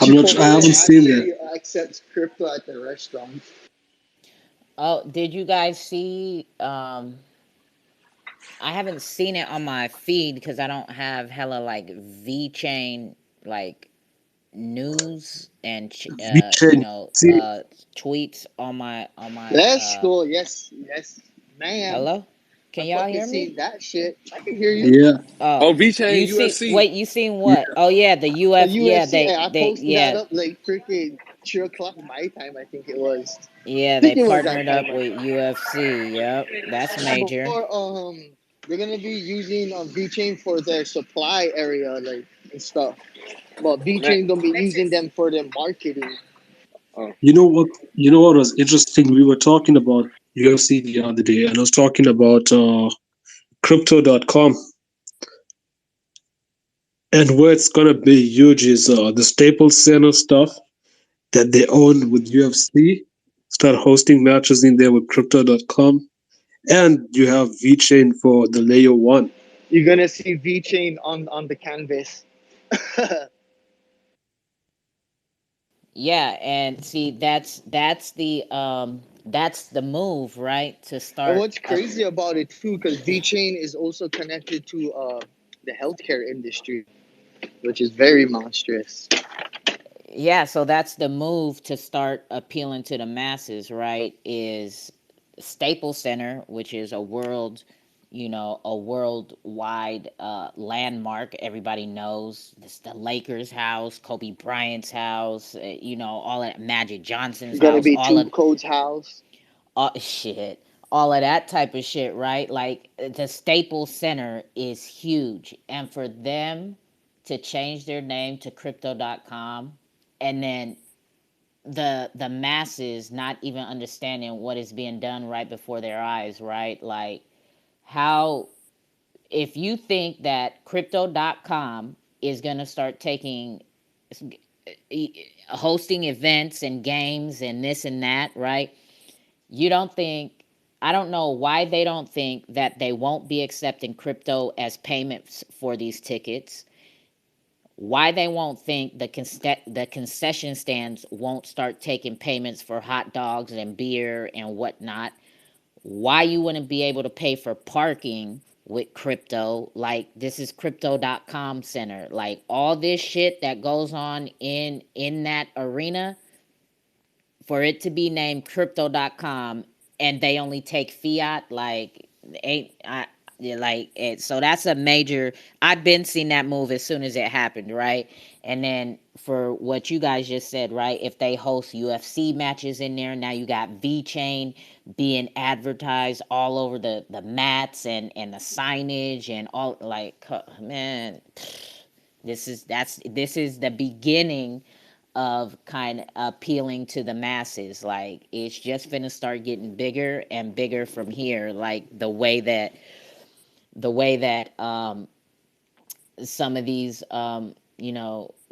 I'm not. I Chipotle haven't seen that. actually accepts crypto at the restaurants. Oh, did you guys see? I haven't seen it on my feed because I don't have hella like V chain like news and VeChain. See, tweets on my Let's go. Yes, ma'am. hello, I can y'all fucking hear me? seen that shit. I can hear you. yeah, Oh, Oh, VeChain you see, UFC. wait, you seen yeah. what? Oh yeah, the The UF, yeah, UFC. I they posted that yeah, up like freaking 2 o'clock my time. I think it was. yeah, I think they it was that partnered time. up with UFC. Yep, that's major. Or they're gonna be using VeChain for their supply area, like and stuff. But Man. VeChain gonna be using them for their marketing. Oh, You know what? You know what was interesting? We were talking about UFC the other day, and I was talking about Crypto.com, and where it's gonna be huge is the Staples Center stuff that they own with UFC. Start hosting matches in there with Crypto.com, and you have VeChain for the layer one. You're gonna see VeChain on the canvas. Yeah, and see, that's the move, right? To And start what's up. crazy about it too, because VeChain is also connected to the healthcare industry, which is very monstrous. Yeah, so that's the move to start appealing to the masses, right? Is Staples Center, which is a worldwide landmark. Everybody knows this, the Lakers house, Kobe Bryant's house, all of that, Magic Johnson's Gonna house, be Tube Code's house. shit, all of that type of shit, right? Like the Staples Center is huge, and for them to change their name to Crypto.com, and then the masses not even understanding what is being done right before their eyes, right? Like how, if you think that Crypto.com is going to start taking hosting events and games and this and that, right? You don't think, I don't know why they don't think that they won't be accepting crypto as payments for these tickets. Why they won't think the concession stands won't start taking payments for hot dogs and beer and whatnot. Why you wouldn't be able to pay for parking with crypto. Like, this is Crypto.com center. Like, all this shit that goes on in that arena, for it to be named Crypto.com and they only take fiat, like, ain't I yeah, like it, so that's a major. I've been seeing that move as soon as it happened, right? And then for what you guys just said, right? If they host UFC matches in there, now you got V Chain being advertised all over the mats and the signage and all, like, man, this is the beginning of kind of appealing to the masses. Like, it's just gonna start getting bigger and bigger from here. Like, the way that some of these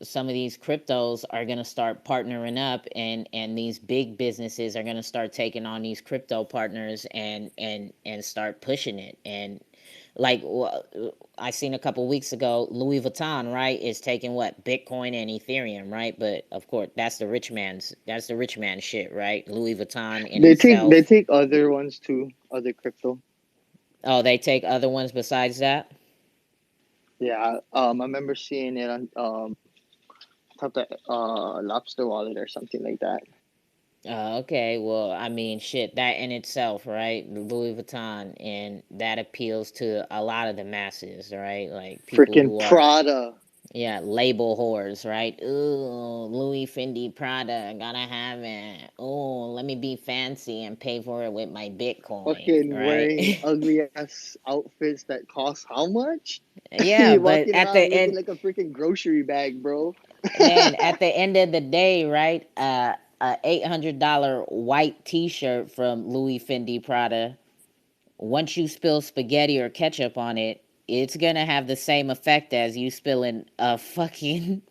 some of these cryptos are going to start partnering up, and these big businesses are going to start taking on these crypto partners and start pushing it. And like, I seen a couple weeks ago, Louis Vuitton, right, is taking what, Bitcoin and Ethereum, right? But of course, that's the rich man shit, right? Louis Vuitton in They itself. take other ones too, other crypto. Oh, they take other ones besides that. Yeah, I remember seeing it on top of Lobster Wallet or something like that. Okay, well, I mean, shit, that in itself, right? Louis Vuitton, and that appeals to a lot of the masses, right? Like, people Freaking who are, Prada. yeah, label whores, right? Ooh, Louis, Fendi, Prada, gotta have it. Ooh, let me be fancy and pay for it with my Bitcoin, Fucking right? wearing ugly ass outfits that cost how much? Yeah, You but walking at the around looking end, like a freaking grocery bag, bro. man, at the end of the day, right? A $800 white T-shirt from Louis, Fendi, Prada, once you spill spaghetti or ketchup on it, it's gonna have the same effect as you spilling a fucking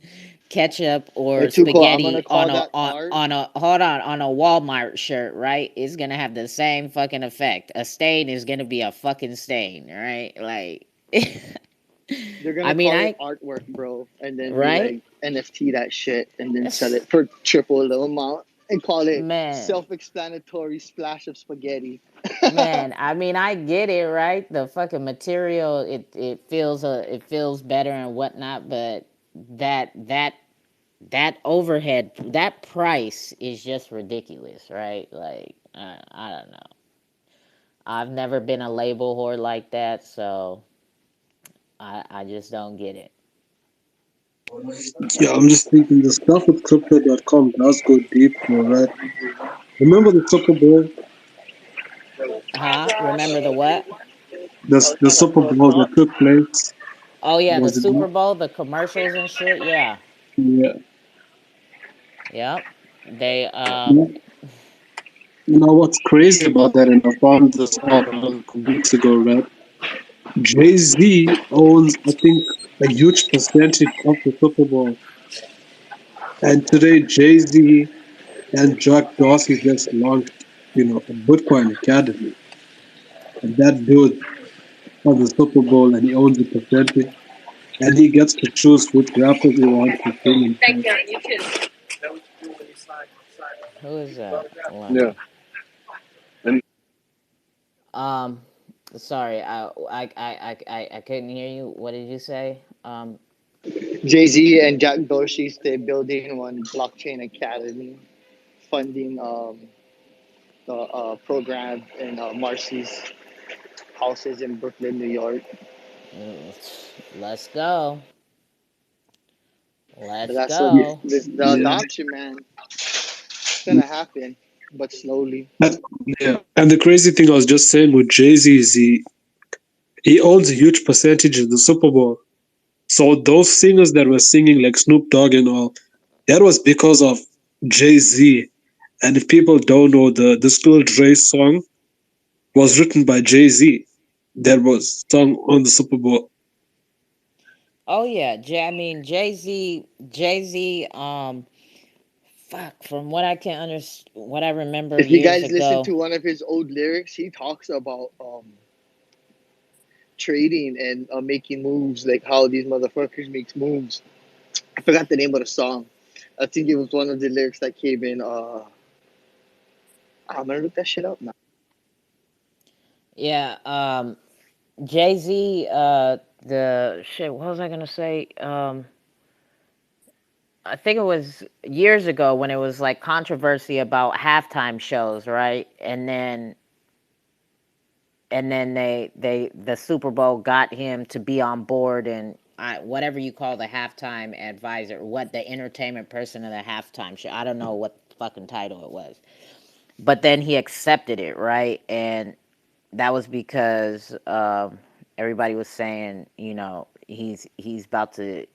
ketchup Hey, or Tuko, I'm spaghetti gonna call that art. on a, hold on a Walmart shirt, right? It's gonna have the same fucking effect. A stain is gonna be a fucking stain, right? Like, They're I gonna mean, call it I artwork, bro, and then be right, like NFT that shit, and then sell it for triple the amount, and call it man. self-explanatory splash of spaghetti. Man, I mean, I get it, right? The fucking material, it feels better and whatnot, but that that that overhead, that price is just ridiculous, right? Like, I don't know. I've never been a label whore like that, so I just don't get it. Yeah, I'm just thinking the stuff with crypto.com does go deep, though, right? Remember the Super Bowl? Huh? Remember the what? The Super Bowl that took place Oh yeah, the was it? Super Bowl, the commercials and shit. Yeah, Yeah. yep. They You know what's crazy about that, and I found this out a couple weeks ago, right? Jay Z owns, I think, a huge percentage of the Super Bowl. And today, Jay Z and Jack Dorsey just launched, a Bitcoin Academy. And that dude has the Super Bowl and he owns a percentage. And he gets to choose which rappers he wants to sing and stuff. who is that? Yeah. Lemon. Um, sorry, I couldn't hear you. What did you say? Jay-Z and Jack Dorsey, they're building one blockchain academy, funding the program in Marcy's houses in Brooklyn, New York. Let's go. But Let's that's what Yeah. go. the Yeah. adoption, man. It's gonna happen, but slowly. And, yeah. And the crazy thing I was just saying with Jay Z is he owns a huge percentage of the Super Bowl. So those singers that were singing like Snoop Dogg and all, that was because of Jay Z. And if people don't know, the Still Dre song was written by Jay Z. That was sung on the Super Bowl. Oh yeah, I mean Jay Z. Fuck. From what I can what I remember If you years guys listen ago. to one of his old lyrics, he talks about trading and making moves, like how these motherfuckers makes moves. I forgot the name of the song. I think it was one of the lyrics that came in. I'm gonna look that shit up now. Yeah. Jay Z. The shit. What was I gonna say? I think it was years ago when it was like controversy about halftime shows, right? And then the Super Bowl got him to be on board and whatever you call the halftime advisor, what the entertainment person of the halftime show. I don't know what fucking title it was, but then he accepted it, right? And that was because everybody was saying, he's about to,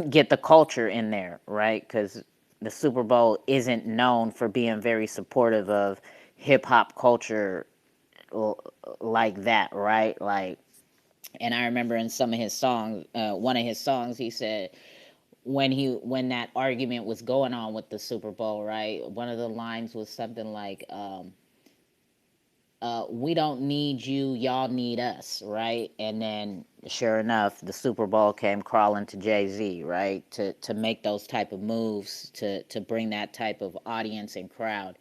get the culture in there, right? Because the Super Bowl isn't known for being very supportive of hip hop culture like that, right? Like, and I remember in some of his songs, one of his songs, he said when that argument was going on with the Super Bowl, right? One of the lines was something like, "We don't need you, y'all need us," right? And then, sure enough, the Super Bowl came crawling to Jay Z, right? To make those type of moves to bring that type of audience and crowd,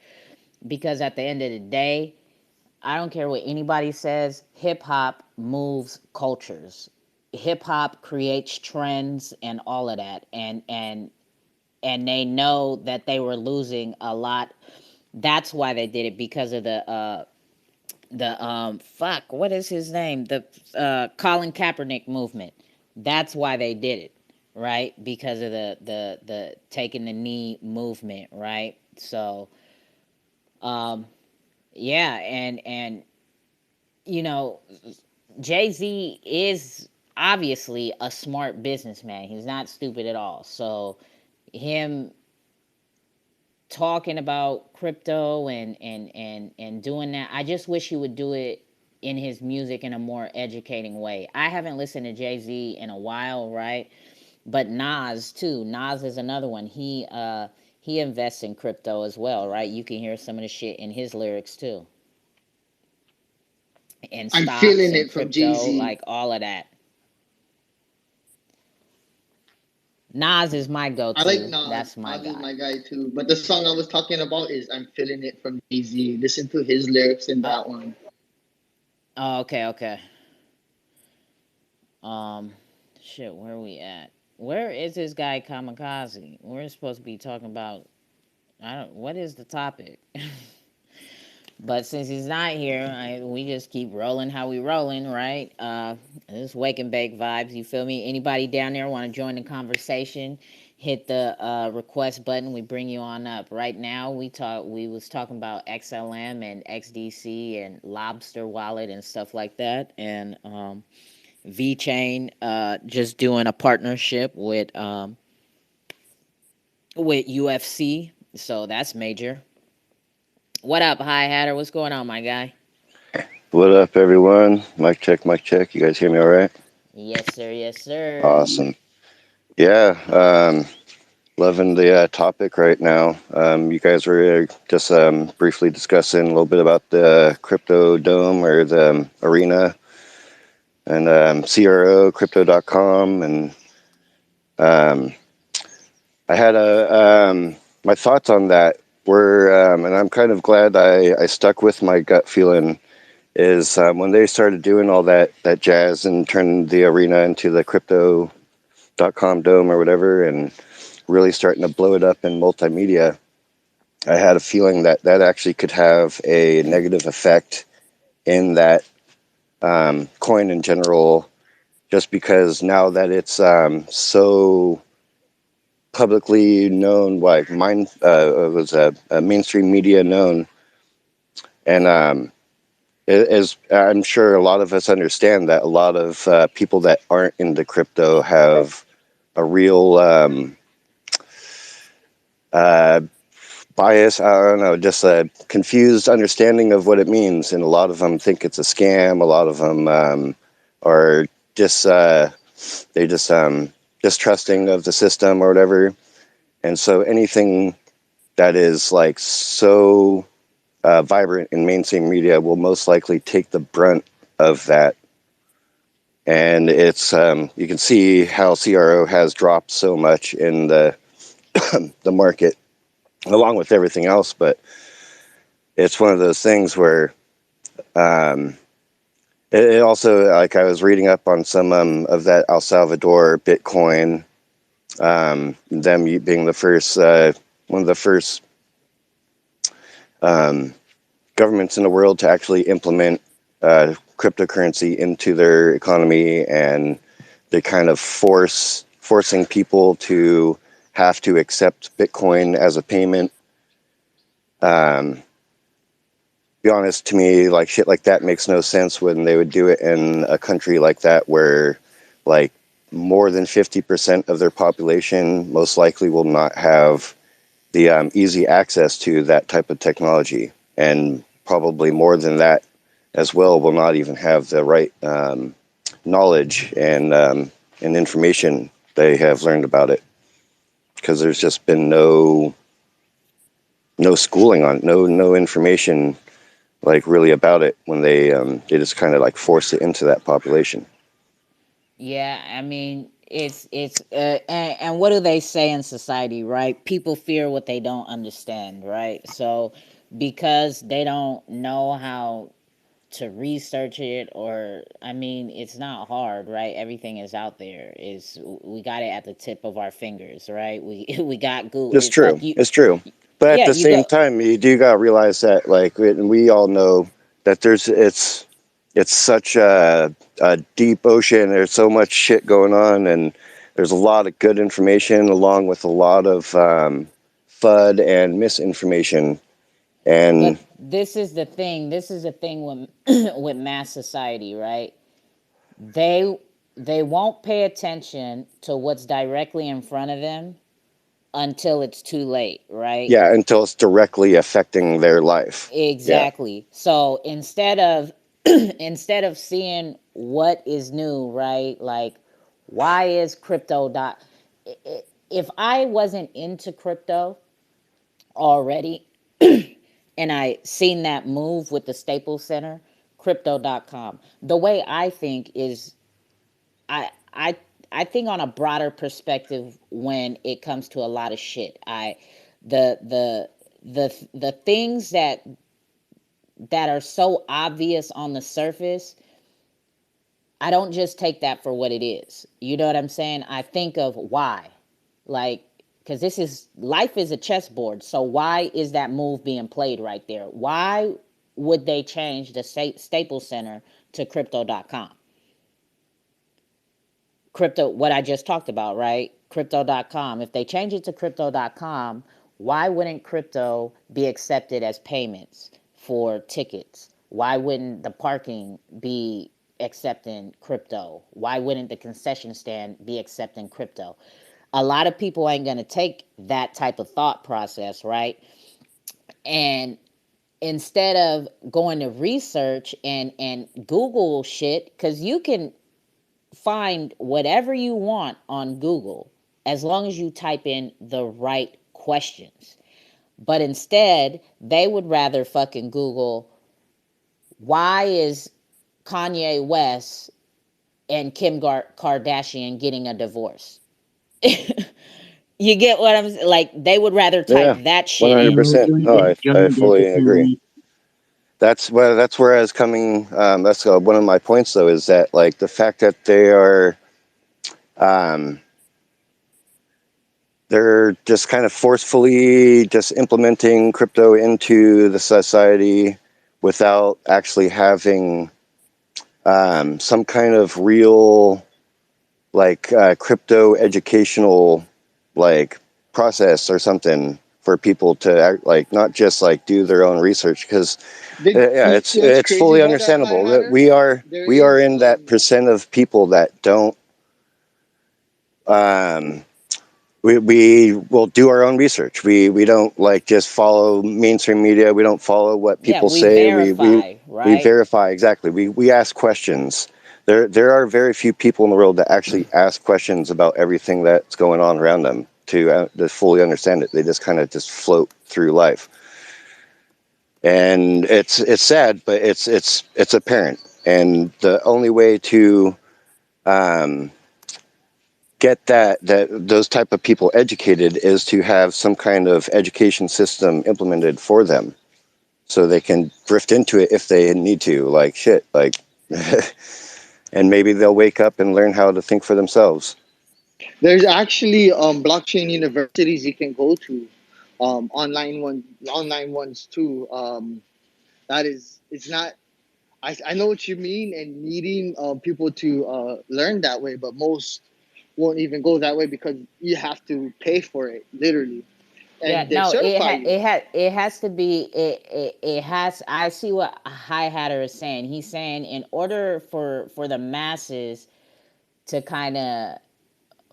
because at the end of the day, I don't care what anybody says, hip hop moves cultures. Hip hop creates trends and all of that. And they know that they were losing a lot. That's why they did it, because of the fuck, what is his name? The Colin Kaepernick movement. That's why they did it, right? Because of the taking the knee movement, right? So um yeah, and you know, Jay Z is obviously a smart businessman. He's not stupid at all. So him talking about crypto and doing that, I just wish he would do it in his music in a more educating way. I haven't listened to Jay Z in a while, right? But Nas too. Nas is another one. He invests in crypto as well, right? You can hear some of the shit in his lyrics too. And I'm stocks feeling and it from Jay crypto, Z. like all of that. Nas is my I like go-to. Nas. That's my Nas is guy. my guy too. But the song I was talking about is "I'm Feeling It" from Jay Z. Listen to his lyrics in Uh, that one. oh, okay, okay. Um, shit, where are we at? Where is this guy Kamikaze? We're supposed to be talking about. I don't. What is the topic? But since he's not here, we just keep rolling how we rolling, right? This wake and bake vibes. You feel me? Anybody down there want to join the conversation? Hit the request button. We bring you on up. Right now, We was talking about XLM and XDC and Lobster Wallet and stuff like that, and V Chain just doing a partnership with UFC. So that's major. What up, Hi Hatter? What's going on, my guy? What up, everyone? Mic check, mic check. You guys hear me all right? Yes, sir. Yes, sir. Awesome. Yeah, loving the topic right now. You guys were just briefly discussing a little bit about the crypto dome or the arena and CRO, crypto.com. And I had my thoughts on that were, and I'm kind of glad I stuck with my gut feeling, is when they started doing all that jazz and turned the arena into the crypto.com dome or whatever, and really starting to blow it up in multimedia, I had a feeling that actually could have a negative effect in that coin in general, just because now that it's so publicly known, like mine was a mainstream media known, and as I'm sure a lot of us understand that a lot of people that aren't into crypto have a real bias. I don't know, just a confused understanding of what it means, and a lot of them think it's a scam. A lot of them are just they just distrusting of the system or whatever. And so anything that is like so vibrant in mainstream media will most likely take the brunt of that. And it's you can see how CRO has dropped so much in the the market, along with everything else. But it's one of those things where it also, like, I was reading up on some of that El Salvador Bitcoin, them being the first one of the first governments in the world to actually implement cryptocurrency into their economy, and they kind of forcing people to have to accept Bitcoin as a payment. Be honest, to me, like, shit like that makes no sense when they would do it in a country like that where like more than 50% of their population most likely will not have the easy access to that type of technology, and probably more than that as well will not even have the right knowledge and information they have learned about it, because there's just been no schooling on it, no information like really about it when they just kind of like force it into that population. Yeah, I mean, it's and what do they say in society, right? People fear what they don't understand, right? So because they don't know how to research it, or I mean, it's not hard, right? Everything is out there. Is we got it at the tip of our fingers, right? We got Google. It's It's like true. you, It's true. But at yeah, the you same go. time, you do gotta realize that, like, we all know that it's such a deep ocean. There's so much shit going on, and there's a lot of good information along with a lot of FUD and misinformation. And But this is the thing. This is the thing with with mass society, right? They they won't pay attention to what's directly in front of them until it's too late, right? yeah, until it's directly affecting their life. Yeah. Exactly. So instead of instead of seeing what is new, right? Like, why is crypto dot if I wasn't into crypto already and I seen that move with the Staples Center, crypto.com. The way I think is I I I think on a broader perspective when it comes to a lot of shit. The things that are so obvious on the surface, I don't just take that for what it is. You know what I'm saying? I think of why. Like, because this is life is a chessboard. So why is that move being played right there? Why would they change the Staples Center to crypto.com? Crypto, what I just talked about, right? Crypto.com. If they change it to crypto.com, why wouldn't crypto be accepted as payments for tickets? Why wouldn't the parking be accepting crypto? Why wouldn't the concession stand be accepting crypto? A lot of people ain't going to take that type of thought process, right? And instead of going to research and Google shit, because you can find whatever you want on Google as long as you type in the right questions. But instead, they would rather fucking Google, why is Kanye West and Kim Kardashian getting a divorce? You get what I'm like? They would rather type Yeah, that shit in. 100%. No, I fully agree. That's where I was coming. That's one of my points, though, is that, like, the fact that they're just kind of forcefully just implementing crypto into the society without actually having some kind of real, like, crypto educational, like, process or something for people to act, like, not just like do their own research, because yeah, You know what's it's crazy fully about that, Mad understandable that Hatter? There we are is in that percent of people that don't we will do our own research. We don't, like, just follow mainstream media. We don't follow what Yeah, people we say. verify, We right? verify. Exactly. We ask questions. there are very few people in the world that actually ask questions about everything that's going on around them to fully understand it. They just kind of just float through life, and it's sad, but it's apparent. And the only way to get those type of people educated is to have some kind of education system implemented for them, so they can drift into it if they need to. Like shit, like. And maybe they'll wake up and learn how to think for themselves. There's actually blockchain universities you can go to, online ones too. That is, it's not. I know what you mean, and needing people to learn that way, but most won't even go that way because you have to pay for it, literally, Yeah, and they no, certify you. it has to be it has. I see what Hi Hatter is saying. He's saying in order for the masses to kind of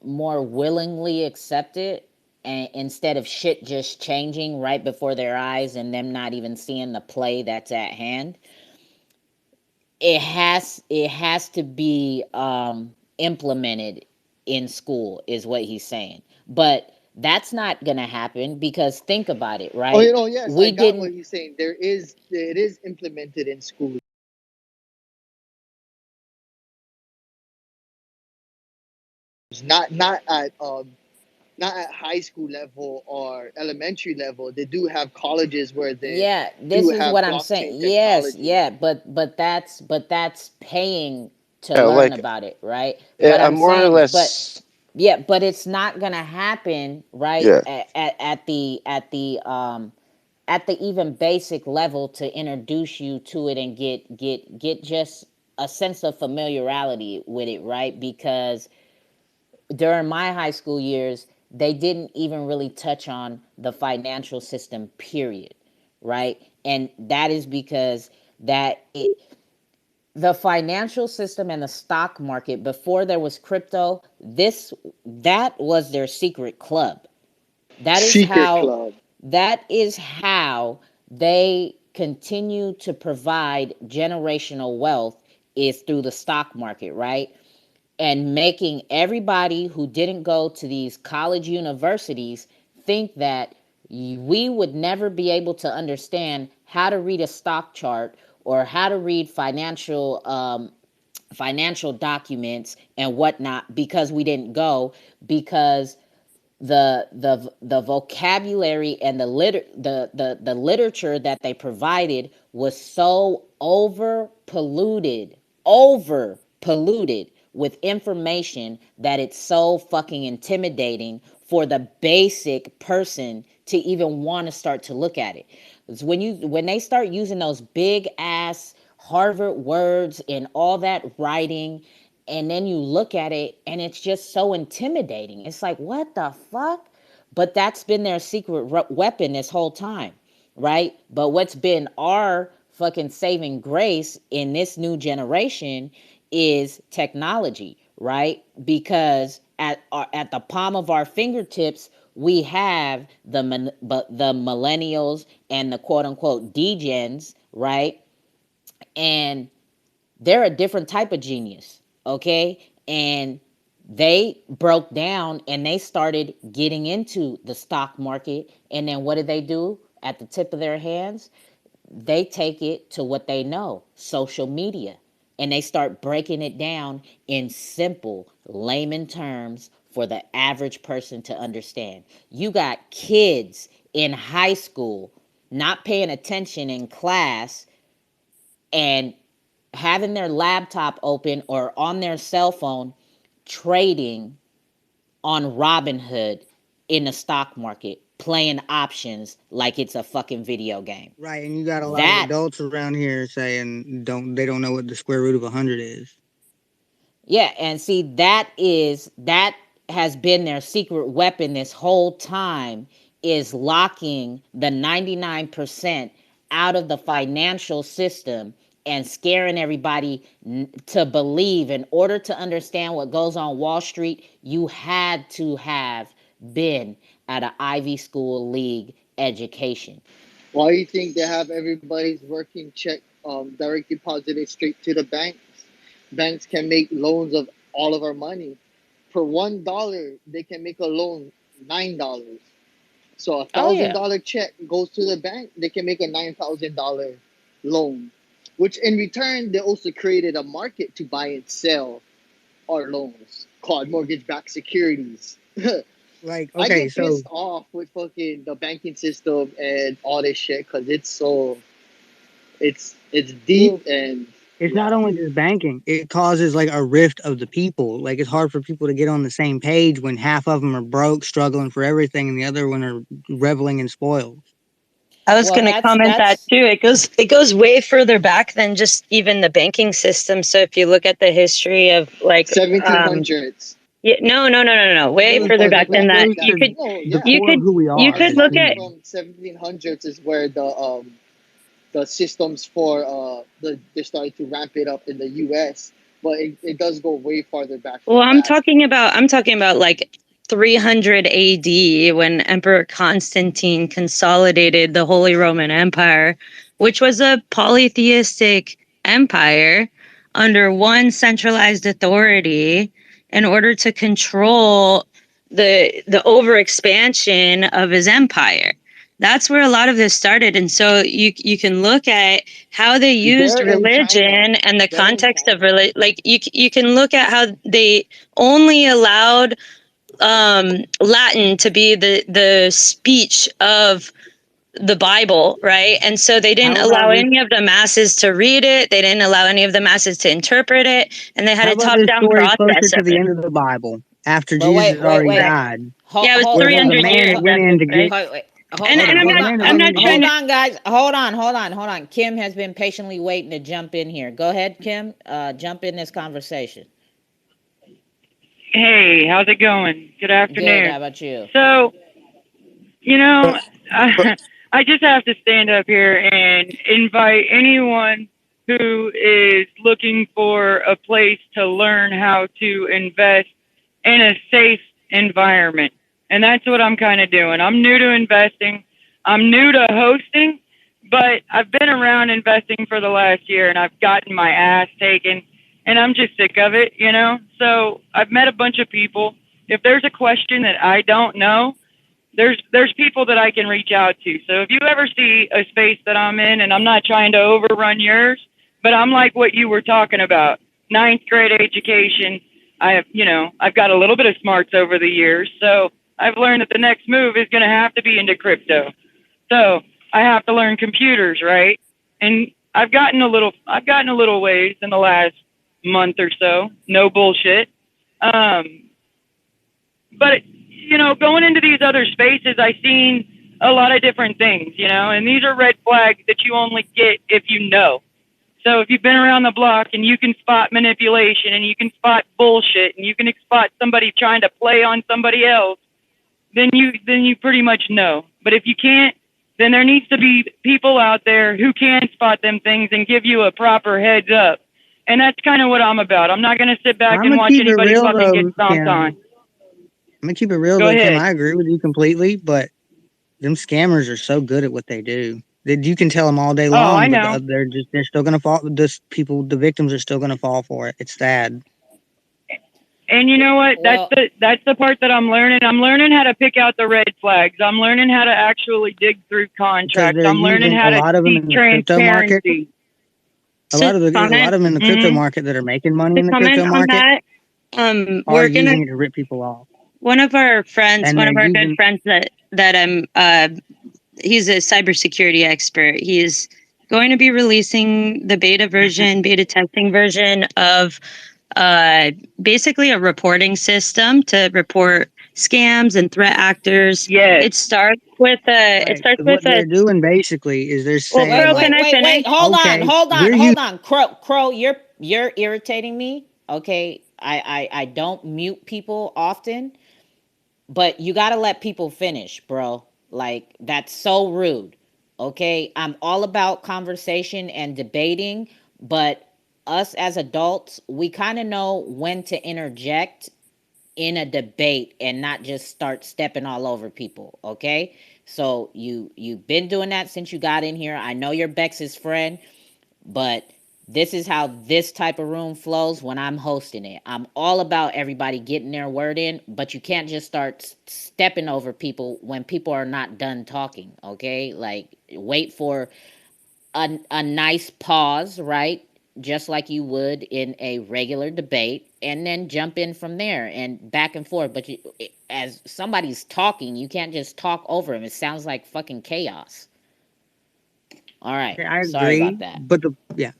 more willingly accept it, and instead of shit just changing right before their eyes and them not even seeing the play that's at hand, it has to be implemented in school is what he's saying. But that's not gonna happen because think about it, Oh, right? yes, I We got what didn't. he's saying. It is implemented in schools, not at high school level or elementary level. They do have colleges where they Yeah, do this is have what I'm saying. blockchain Yes, technology. yeah, but that's paying to Yeah, learn like about it, right? But I'm more or saying, but less. yeah, but it's not gonna happen, right? Yeah, At the even basic level to introduce you to it and get just a sense of familiarity with it, right? Because during my high school years, they didn't even really touch on the financial system, period, right? And that is because the financial system and the stock market before there was crypto, that was their secret club. That is Secret how club. that is how they continue to provide generational wealth is through the stock market, right? And making everybody who didn't go to these college universities think that we would never be able to understand how to read a stock chart or how to read financial documents and whatnot because we didn't go, because the vocabulary and the literature that they provided was so over polluted with information that it's so fucking intimidating for the basic person to even want to start to look at it. It's when they start using those big ass Harvard words and all that writing, and then you look at it and it's just so intimidating. It's like, what the fuck? But that's been their secret weapon this whole time, right? But what's been our fucking saving grace in this new generation is technology, right? Because at the palm of our fingertips, we have the millennials and the quote unquote degens, right? And they're a different type of genius, okay? And they broke down and they started getting into the stock market. And then what did they do at the tip of their hands? They take it to what they know, social media, and they start breaking it down in simple layman terms for the average person to understand. You got kids in high school not paying attention in class and having their laptop open or on their cell phone trading on Robinhood in the stock market, playing options like it's a fucking video game. Right, and you got a lot of That adults around here saying they don't know what the square root of 100 is. Yeah, and see that has been their secret weapon this whole time, is locking the 99% out of the financial system and scaring everybody to believe in order to understand what goes on Wall Street, you had to have been at an Ivy School League education. Why do you think they have everybody's working check direct deposited straight to the banks? banks can make loans of all of our money. For $1, they can make a loan $9. So a Oh thousand yeah. dollar check goes to the bank, they can make a $9,000 loan, which in return they also created a market to buy and sell our loans called mortgage-backed securities. Like, I okay, get so pissed off with fucking the banking system and all this shit because it's deep well, and it's not yeah. only just banking, it causes like a rift of the people. Like, it's hard for people to get on the same page when half of them are broke, struggling for everything, and the other one are reveling in spoils. I was Well, going to comment that that's too. It goes way further back than just even the banking system. So if you look at the history of like 1700s. yeah, no, It way goes, further Farther back it than back that. goes than You that. to could No, the yeah. you core of could who we you are could as look at From humans. 1700s is where the systems for they started to ramp it up in the US, but it does go way farther back well, from that. I'm talking about like 300 AD when Emperor Constantine consolidated the Holy Roman Empire, which was a polytheistic empire under one centralized authority in order to control the overexpansion of his empire. That's where a lot of this started. And so you can look at how they used They're in China. religion and the They're in context of China. religion. Like you can look at how they only allowed Latin to be the speech of the Bible, right? And so they didn't How allow about this? any of the masses to read it. They didn't allow any of the masses to interpret it, and they had How a about this top-down story closer process to of the it. end of the Bible, after but Jesus already Right. died, Yeah, it was hold where there was a 300 man years that went after, in to right? get. hold Hold And on, I'm there was hold a not on man that I'm went hold, in not to trying hold get. to. on guys, hold on. Kim has been patiently waiting to jump in here. Go ahead, Kim. Jump in this conversation. Hey, how's it going? Good Good. afternoon. How about you? So, you But, know, but I just have to stand up here and invite anyone who is looking for a place to learn how to invest in a safe environment. And that's what I'm kind of doing. I'm new to investing. I'm new to hosting, but I've been around investing for the last year and I've gotten my ass taken and I'm just sick of it, you know? So I've met a bunch of people. If there's a question that I don't know, there's people that I can reach out to. So if you ever see a space that I'm in, and I'm not trying to overrun yours, but I'm like what you were talking about, ninth grade education. I've got a little bit of smarts over the years, so I've learned that the next move is going to have to be into crypto. So I have to learn computers, right? And I've gotten a little ways in the last month or so. No bullshit. Um, but going into these other spaces, I've seen a lot of different things, and these are red flags that you only get if you know. So if you've been around the block and you can spot manipulation and you can spot bullshit and you can spot somebody trying to play on somebody else, then you pretty much know. But if you can't, then there needs to be people out there who can spot them things and give you a proper heads up. And that's kind of what I'm about. I'm not going to sit back I'm and gonna watch keep it anybody real fucking get though, stomped Kim. on. I'm gonna keep it real Go though, Kim. ahead. I agree with you completely, but them scammers are so good at what they do that you can tell them all day Oh, I long, but know. they're still gonna fall. The victims are still gonna fall for it. It's sad. And you know what? Well, That's the part that I'm learning. I'm learning how to pick out the red flags. I'm learning how to actually dig through Because contracts. they're I'm learning using how a to lot of them see in the crypto market. transparency. There's a lot Comment of them in the crypto Hmm. market that are making money to in the comment crypto on market that. are We're gonna using it to rip people off, one of our friends, and one they're of our good using. friends that he's a cybersecurity expert. He is going to be releasing the beta testing version of uh, basically a reporting system to report scams and threat actors. Yes. It starts with a. It Right. starts with What a. they're doing basically is they're Well, saying Crow, can like, I finish? Hold on, okay, hold on, we're hold on. Crow, you're irritating me. Okay, I don't mute people often, but you got to let people finish, bro. Like that's so rude. Okay, I'm all about conversation and debating, but us as adults, we kind of know when to interject in a debate and not just start stepping all over people. Okay, so you've been doing that since you got in here. I know you're Bex's friend, but This is how this type of room flows when I'm hosting it. I'm all about everybody getting their word in, but you can't just start stepping over people when people are not done talking, okay? Like, wait for a nice pause, right? Just like you would in a regular debate, and then jump in from there and back and forth. But as somebody's talking, you can't just talk over them. It sounds like fucking chaos. All right. Okay, I Sorry about agree, that. but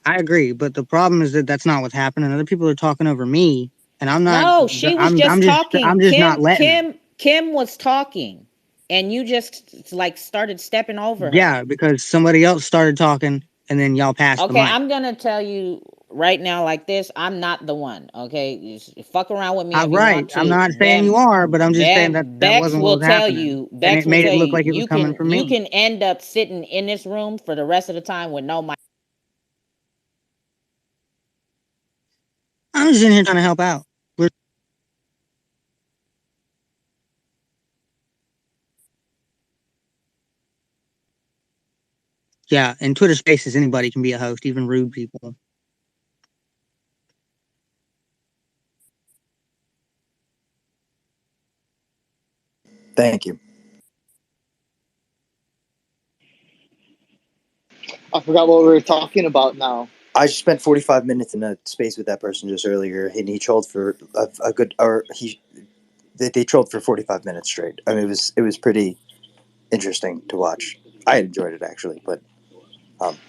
I agree, but the problem is that that's not what's happening. Other people are talking over me, and I'm not. No, she was I'm just just talking. I'm just not letting her. Kim was talking, and you just like started stepping over her. Yeah, because somebody else started talking, and then y'all passed the Okay, mic. I'm gonna tell you right now like this. I'm not the one. Okay, you fuck around with me if you Right. want to. I'm not saying you are, but I'm just saying that that Bex wasn't what will was tell happening, you. and Bex it will made it tell look you. like it was coming from You me. can end up sitting in this room for the rest of the time with no mic. I'm just in here trying to help out. Yeah, in Twitter Spaces, anybody can be a host, even rude people. Thank you. I forgot what we were talking about now. I just spent 45 minutes in a space with that person just earlier, and he trolled for a good, or they trolled for 45 minutes straight. I mean, it was pretty interesting to watch. I enjoyed it actually, but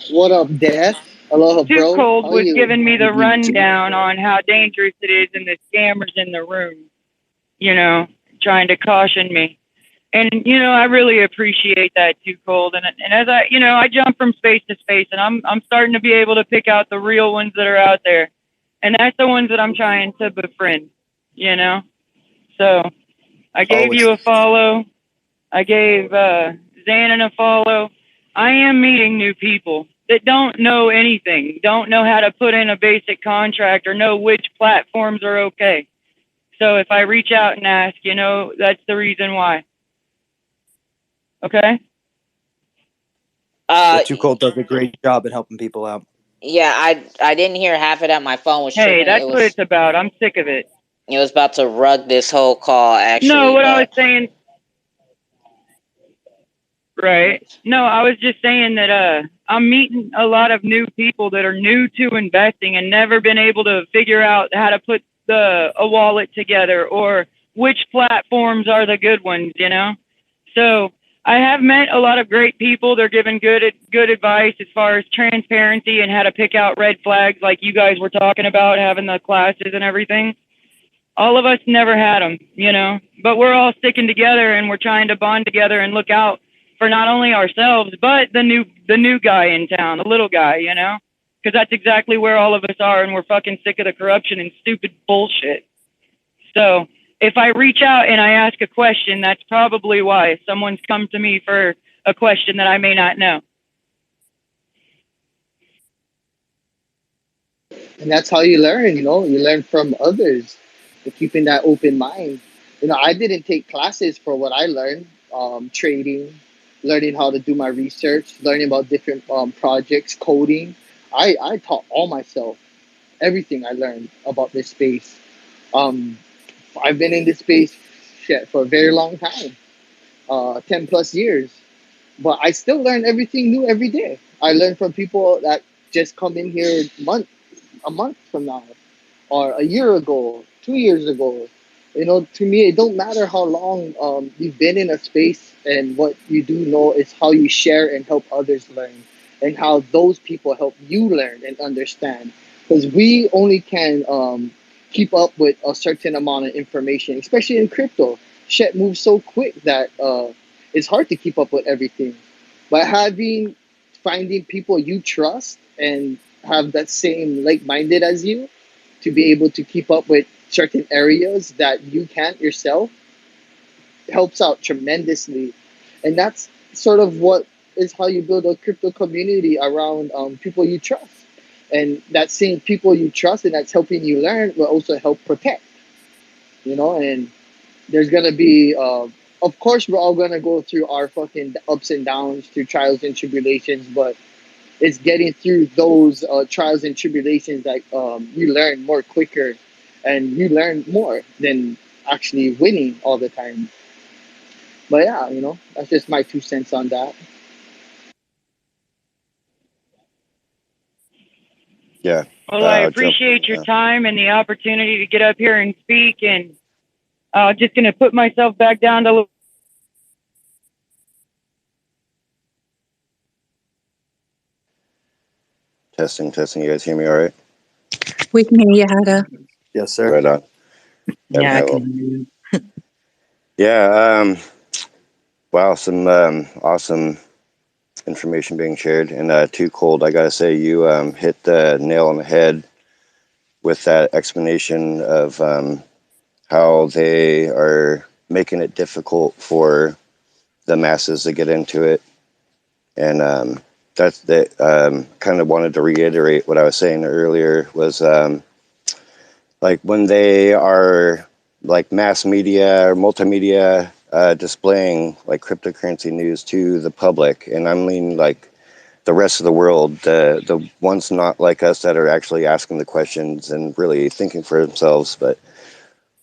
What up, Death? Aloha, Too bro. Cold How are was you? giving me the rundown on how dangerous it is and the scammers in the room, you know, trying to caution me. And, you know, I really appreciate that, Too Cold. And as I, you know, I jump from space to space, and I'm starting to be able to pick out the real ones that are out there. And that's the ones that I'm trying to befriend, you know? So I gave you a follow. I gave Xanon a follow. I am meeting new people that don't know anything, don't know how to put in a basic contract or know which platforms are okay. So if I reach out and ask, you know, that's the reason why. Okay? Too Cold does a great job at helping people out. Yeah, I didn't hear half of that. My phone was Hey, tripping. that's what it's about. I'm sick of it. It was about to rug this whole call, No, actually, what I was but saying, right? No, I was just saying that I'm meeting a lot of new people that are new to investing and never been able to figure out how to put a wallet together or which platforms are the good ones, you know? So I have met a lot of great people. They're giving good advice as far as transparency and how to pick out red flags, like you guys were talking about, having the classes and everything. All of us never had them, you know, but we're all sticking together and we're trying to bond together and look out for not only ourselves but the new guy in town, the little guy, you know, because that's exactly where all of us are, and we're fucking sick of the corruption and stupid bullshit. So if I reach out and I ask a question, that's probably why someone's come to me for a question that I may not know. And that's how you learn, you know, you learn from others, keeping that open mind. You know, I didn't take classes for what I learned, trading, learning how to do my research, learning about different projects, coding. I taught all myself, everything I learned about this space. Um, I've been in this space shit, for a very long time, 10 plus years, but I still learn everything new every day. I learn from people that just come in here a month from now, or a year ago, 2 years ago. You know, to me, it don't matter how long you've been in a space, and what you do know is how you share and help others learn, and how those people help you learn and understand. Because we only can keep up with a certain amount of information, especially in crypto. Shit moves so quick that it's hard to keep up with everything. But finding people you trust and have that same like-minded as you, to be able to keep up with certain areas that you can't yourself, helps out tremendously. And that's sort of what is how you build a crypto community around people you trust. And that same people you trust and that's helping you learn will also help protect, you know. And there's going to be, of course, we're all going to go through our fucking ups and downs, through trials and tribulations, but it's getting through those trials and tribulations that you learn more quicker, and you learn more than actually winning all the time. But yeah, that's just my 2 cents on that. Yeah. Well, I I'll jump. appreciate your time and the opportunity to get up here and speak. And just going to put myself back down to. Testing, testing. You guys hear me all right? We can hear you, Haga. Yes, sir. Right on. Yeah, I well, can hear you. Yeah. Wow. Some awesome information being shared. And Too Cold, I gotta say, you hit the nail on the head with that explanation of how they are making it difficult for the masses to get into it. And that's that. Kind of wanted to reiterate what I was saying earlier was like when they are like mass media or multimedia displaying like cryptocurrency news to the public, and I mean like the rest of the world, the ones not like us that are actually asking the questions and really thinking for themselves, but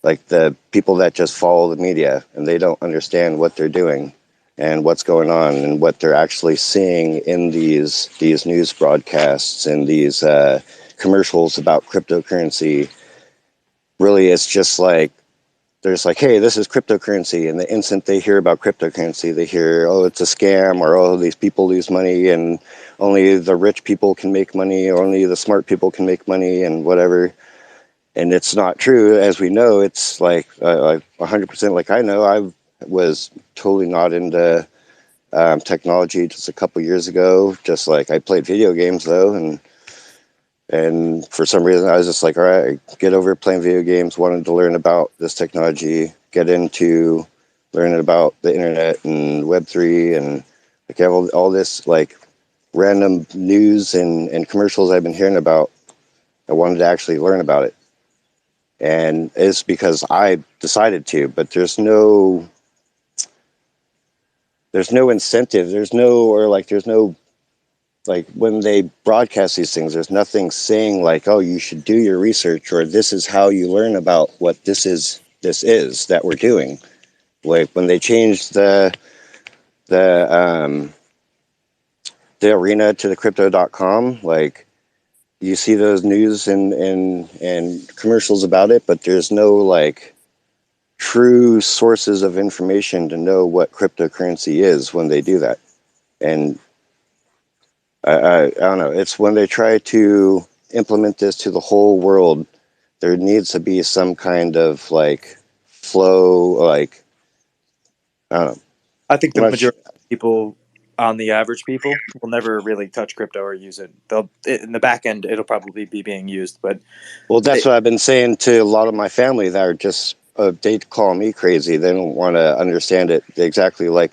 like the people that just follow the media and they don't understand what they're doing and what's going on and what they're actually seeing in these news broadcasts and these commercials about cryptocurrency. Really, it's just like there's like, hey, this is cryptocurrency, and the instant they hear about cryptocurrency, they hear, oh, it's a scam, or oh, these people lose money and only the rich people can make money, or only the smart people can make money, and whatever. And it's not true. As we know, it's like 100%. Like I know, I was totally not into technology just a couple years ago. Just like I played video games though, and for some reason I was just like, all right, get over playing video games. Wanted to learn about this technology, get into learning about the internet and Web3, and like all this like random news and commercials I've been hearing about. I wanted to actually learn about it. And it's because I decided to, but there's no incentive. There's no like when they broadcast these things, there's nothing saying like, oh, you should do your research, or this is how you learn about what this is that we're doing. Like when they changed the arena to the crypto.com, like you see those news and commercials about it, but there's no like true sources of information to know what cryptocurrency is when they do that. And I don't know, it's when they try to implement this to the whole world, there needs to be some kind of like flow, like I don't know. I think the I'm not majority of people, on the average people, will never really touch crypto or use it. In the back end, it'll probably be being used, but Well, that's what I've been saying to a lot of my family that are just they call me crazy. They don't want to understand it exactly. Like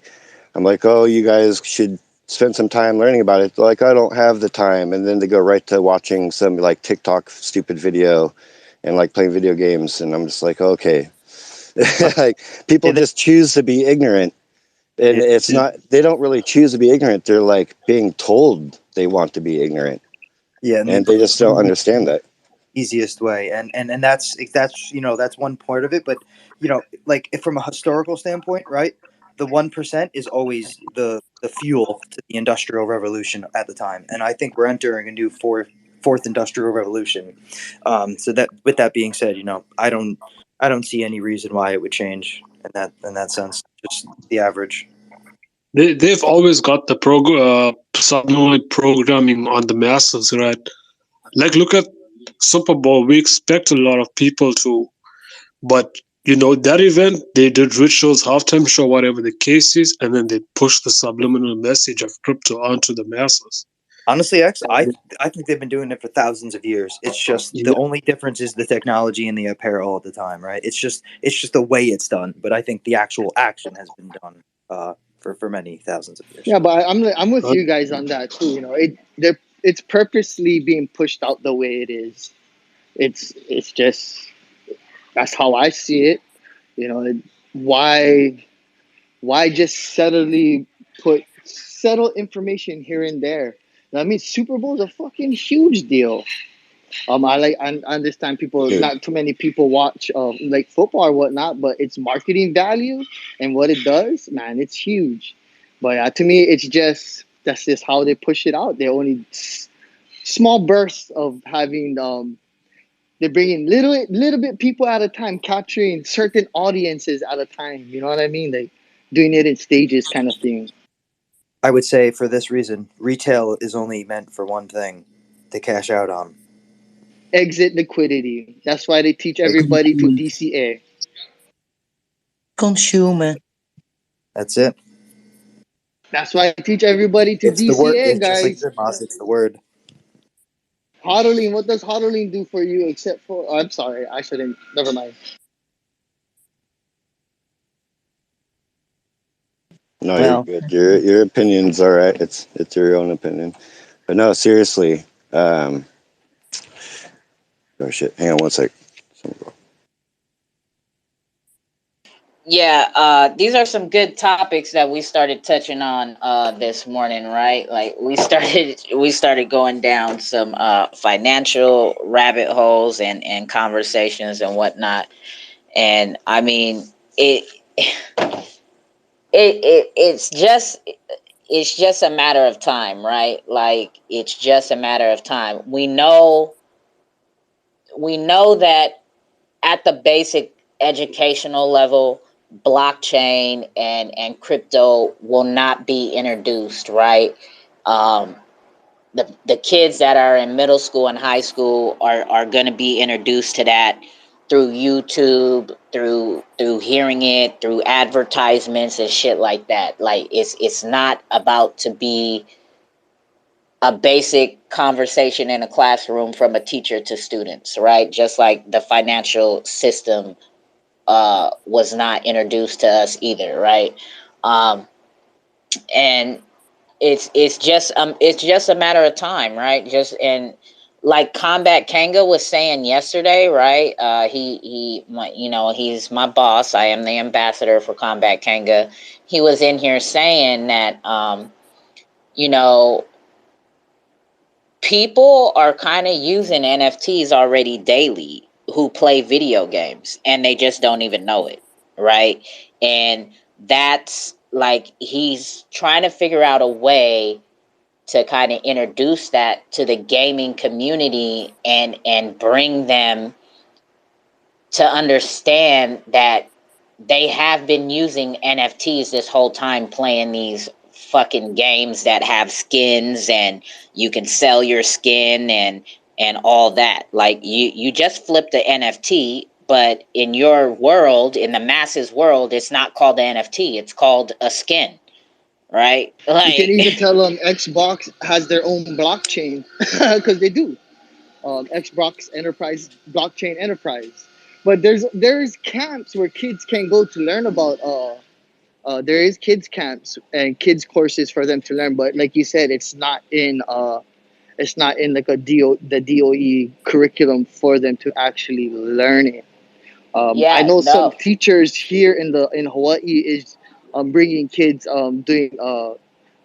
I'm like, oh, you guys should spend some time learning about it. They're like, I don't have the time, and then they go right to watching some like TikTok stupid video and like playing video games, and I'm just like, okay, like people just choose to be ignorant, and it's not. They don't really choose to be ignorant. They're like being told they want to be ignorant, and they just don't understand that. Easiest way, and that's that's one part of it. But like if from a historical standpoint, right, the 1% is always the fuel to the industrial revolution at the time, and I think we're entering a new fourth industrial revolution. So that, with that being said, I don't see any reason why it would change in that sense. Just the average. They've always got the subliminal programming on the masses, right? Like look at Super Bowl. We expect a lot of people to, but that event they did rituals, halftime show, whatever the case is, and then they push the subliminal message of crypto onto the masses. Honestly, I think they've been doing it for thousands of years. It's just the only difference is the technology and the apparel at the time, right? It's just the way it's done. But I think the actual action has been done for many thousands of years. Yeah, but I'm with you guys on that too. It's purposely being pushed out the way it is. It's just, that's how I see it. Why just subtly put subtle information here and there? I mean, Super Bowl is a fucking huge deal. I understand people, Dude. not too many people watch like football or whatnot, but its marketing value and what it does, man, it's huge. But to me, it's just that's just how they push it out. They only small bursts of having they're bringing little bit people at a time, capturing certain audiences at a time. You know what I mean? Like doing it in stages, kind of thing. I would say for this reason, retail is only meant for one thing: to cash out on. Exit liquidity. That's why they teach everybody to DCA. Consumer. That's it. That's why I teach everybody to It's the word. DCA, It's just like you guys. said, Moss. It's the word. Hodling, what does hodling do for you except for... Oh, I'm sorry, I shouldn't... Never mind. No, you're Well, good. Your opinion's all right. It's your own opinion. But no, seriously. Oh shit! Hang on one sec. Yeah, these are some good topics that we started touching on this morning, right? Like we started going down some financial rabbit holes and conversations and whatnot. And I mean, it it's just a matter of time, right? Like it's just a matter of time. We know that at the basic educational level, blockchain and crypto will not be introduced, right? Um, the kids that are in middle school and high school are going to be introduced to that through YouTube, through hearing it, through advertisements and shit like that. Like it's not about to be a basic conversation in a classroom from a teacher to students, right? Just like the financial system was not introduced to us either, right? Um, and it's just a matter of time, right? Just and like Combat Kanga was saying yesterday, right? He's my boss. I am the ambassador for Combat Kanga. He was in here saying that you know people are kind of using NFTs already daily who play video games and they just don't even know it, right? And that's like he's trying to figure out a way to kind of introduce that to the gaming community and bring them to understand that they have been using NFTs this whole time playing these fucking games that have skins and you can sell your skin and all that. Like you just flipped the NFT, but in your world, in the masses world, it's not called an NFT, it's called a skin, right? You can Like even tell them Xbox has their own blockchain, because they do. Xbox Enterprise, blockchain enterprise. But there's camps where kids can go to learn about there is kids camps and kids courses for them to learn, but like you said, it's not in like the DOE curriculum for them to actually learn it. I yeah, know some no. teachers here in Hawaii is bringing kids doing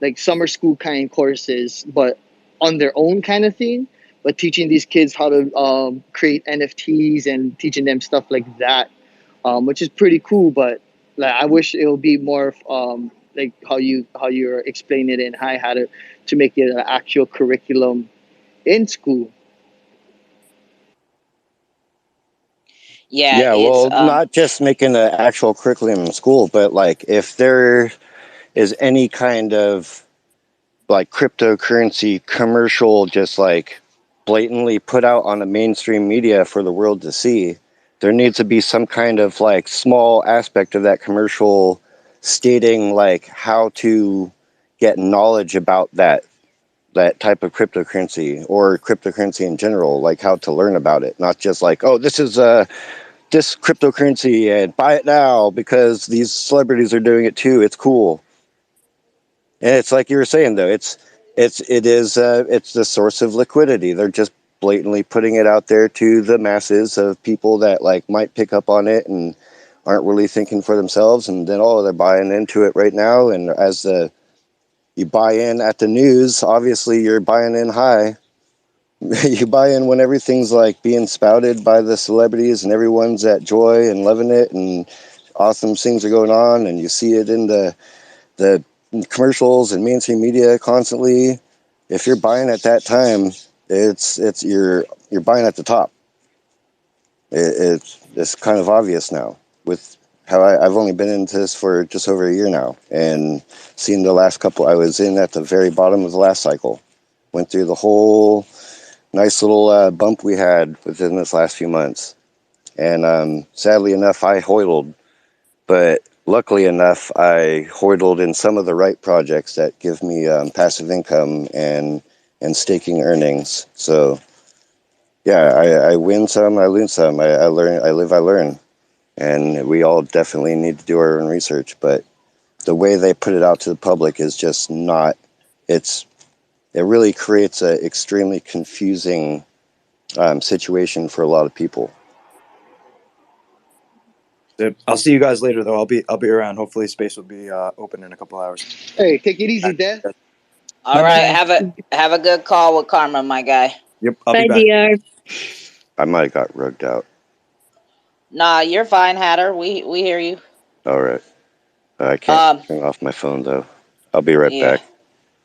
like summer school kind courses, but on their own kind of thing. But teaching these kids how to create NFTs and teaching them stuff like that, which is pretty cool. But like, I wish it would be more like how you're explaining it and how to make it an actual curriculum in school. Yeah, Yeah, it's well, not just making the actual curriculum in school, but like if there is any kind of like cryptocurrency commercial just like blatantly put out on the mainstream media for the world to see, there needs to be some kind of like small aspect of that commercial stating like how to get knowledge about that type of cryptocurrency or cryptocurrency in general, like how to learn about it, not just like, oh, this is this cryptocurrency and buy it now because these celebrities are doing it too, it's cool. And it's like you were saying though, it's the source of liquidity. They're just blatantly putting it out there to the masses of people that like might pick up on it and aren't really thinking for themselves, and then they're buying into it right now. And as the you buy in at the news, obviously you're buying in high. You buy in when everything's like being spouted by the celebrities and everyone's at joy and loving it and awesome things are going on, and you see it in the commercials and mainstream media constantly. If you're buying at that time, it's you're buying at the top. It's kind of obvious now with how I've only been into this for just over a year now, and seeing the last couple, I was in at the very bottom of the last cycle, went through the whole nice little bump we had within this last few months, and sadly enough, I hoidled, but luckily enough, I hoidled in some of the right projects that give me passive income and staking earnings. So yeah, I win some, I lose some. I learn, I live, I learn. And we all definitely need to do our own research. But the way they put it out to the public is just not, it really creates an extremely confusing situation for a lot of people. I'll see you guys later, though. I'll be around. Hopefully, space will be open in a couple hours. Hey, take it easy, Dad. All right, have a good call with Karma, my guy. Yep, I'll Bye, be back. DR. I might have got rugged out. Nah, you're fine, Hatter. We hear you. All right. I can't turn off my phone, though. I'll be right back.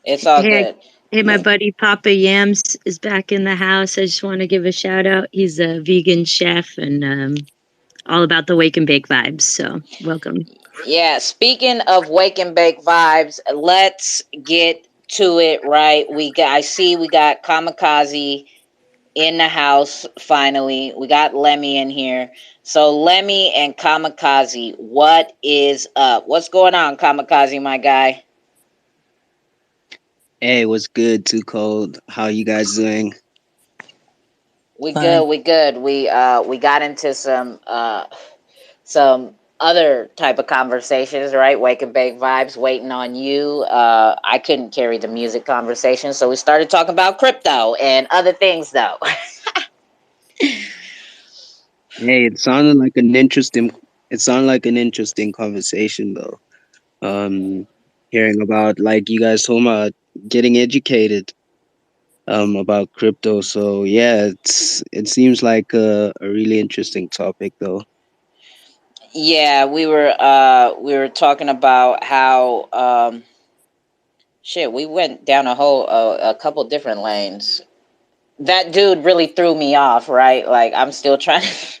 It's all Hey, good. hey, my buddy Papa Yams is back in the house. I just want to give a shout out. He's a vegan chef and all about the wake and bake vibes. So welcome. Yeah, speaking of wake and bake vibes, let's get to it, right? I see we got Kamikaze in the house finally. We got Lemmy in here. So Lemmy and Kamikaze, what is up? What's going on, Kamikaze, my guy? Hey, what's good? Too cold. How you guys doing? We good. We got into some other type of conversations, right? Wake and bake vibes, waiting on you. I couldn't carry the music conversation, so we started talking about crypto and other things, though. Hey, it sounded like an interesting. It sounded like an interesting conversation, though. Hearing about like you guys talking about getting educated, about crypto. So yeah, it seems like a really interesting topic, though. Yeah, we were talking about how shit. We went down a couple different lanes. That dude really threw me off, right? Like I'm still trying to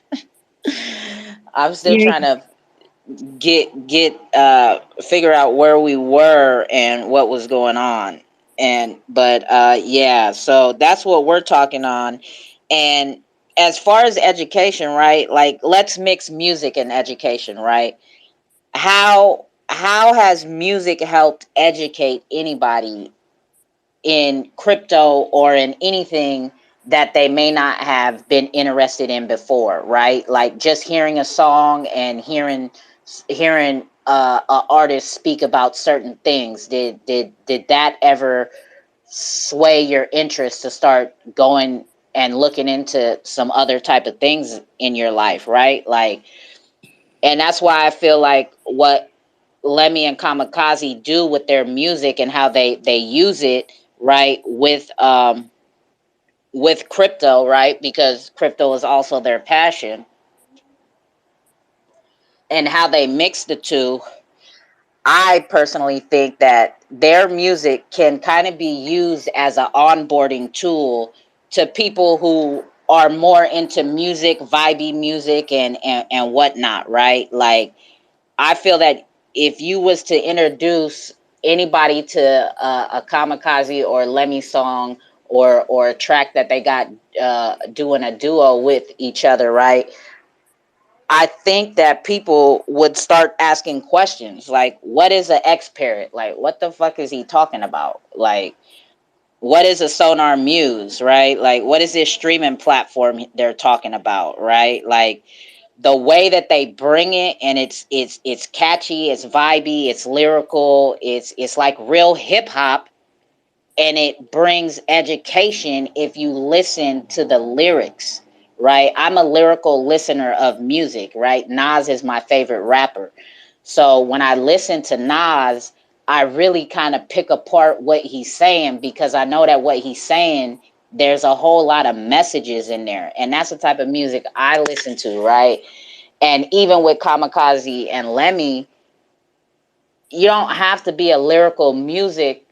figure out where we were and what was going on. Yeah, so that's what we're talking on. And as far as education, right? Like let's mix music and education, right? How has music helped educate anybody in crypto or in anything that they may not have been interested in before, right? Like just hearing a song and hearing a artist speak about certain things. Did that ever sway your interest to start going and looking into some other type of things in your life, right? Like, and that's why I feel like what Lemmy and Kamikaze do with their music and how they use it, right, with crypto, right, because crypto is also their passion, and how they mix the two. I personally think that their music can kind of be used as an onboarding tool to people who are more into music, vibey music, and whatnot, right? Like I feel that if you was to introduce anybody to a Kamikaze or Lemmy song or a track that they got doing a duo with each other, right? I think that people would start asking questions like, what is an X-Parrot? Like, what the fuck is he talking about? Like, what is a Sonar Muse, right? Like, what is this streaming platform they're talking about, right? Like, the way that they bring it, and it's catchy, it's vibey, it's lyrical, it's like real hip hop, and it brings education if you listen to the lyrics, right? I'm a lyrical listener of music, right? Nas is my favorite rapper. So when I listen to Nas, I really kind of pick apart what he's saying, because I know that what he's saying, there's a whole lot of messages in there. And that's the type of music I listen to, right? And even with Kamikaze and Lemmy, you don't have to be a lyrical music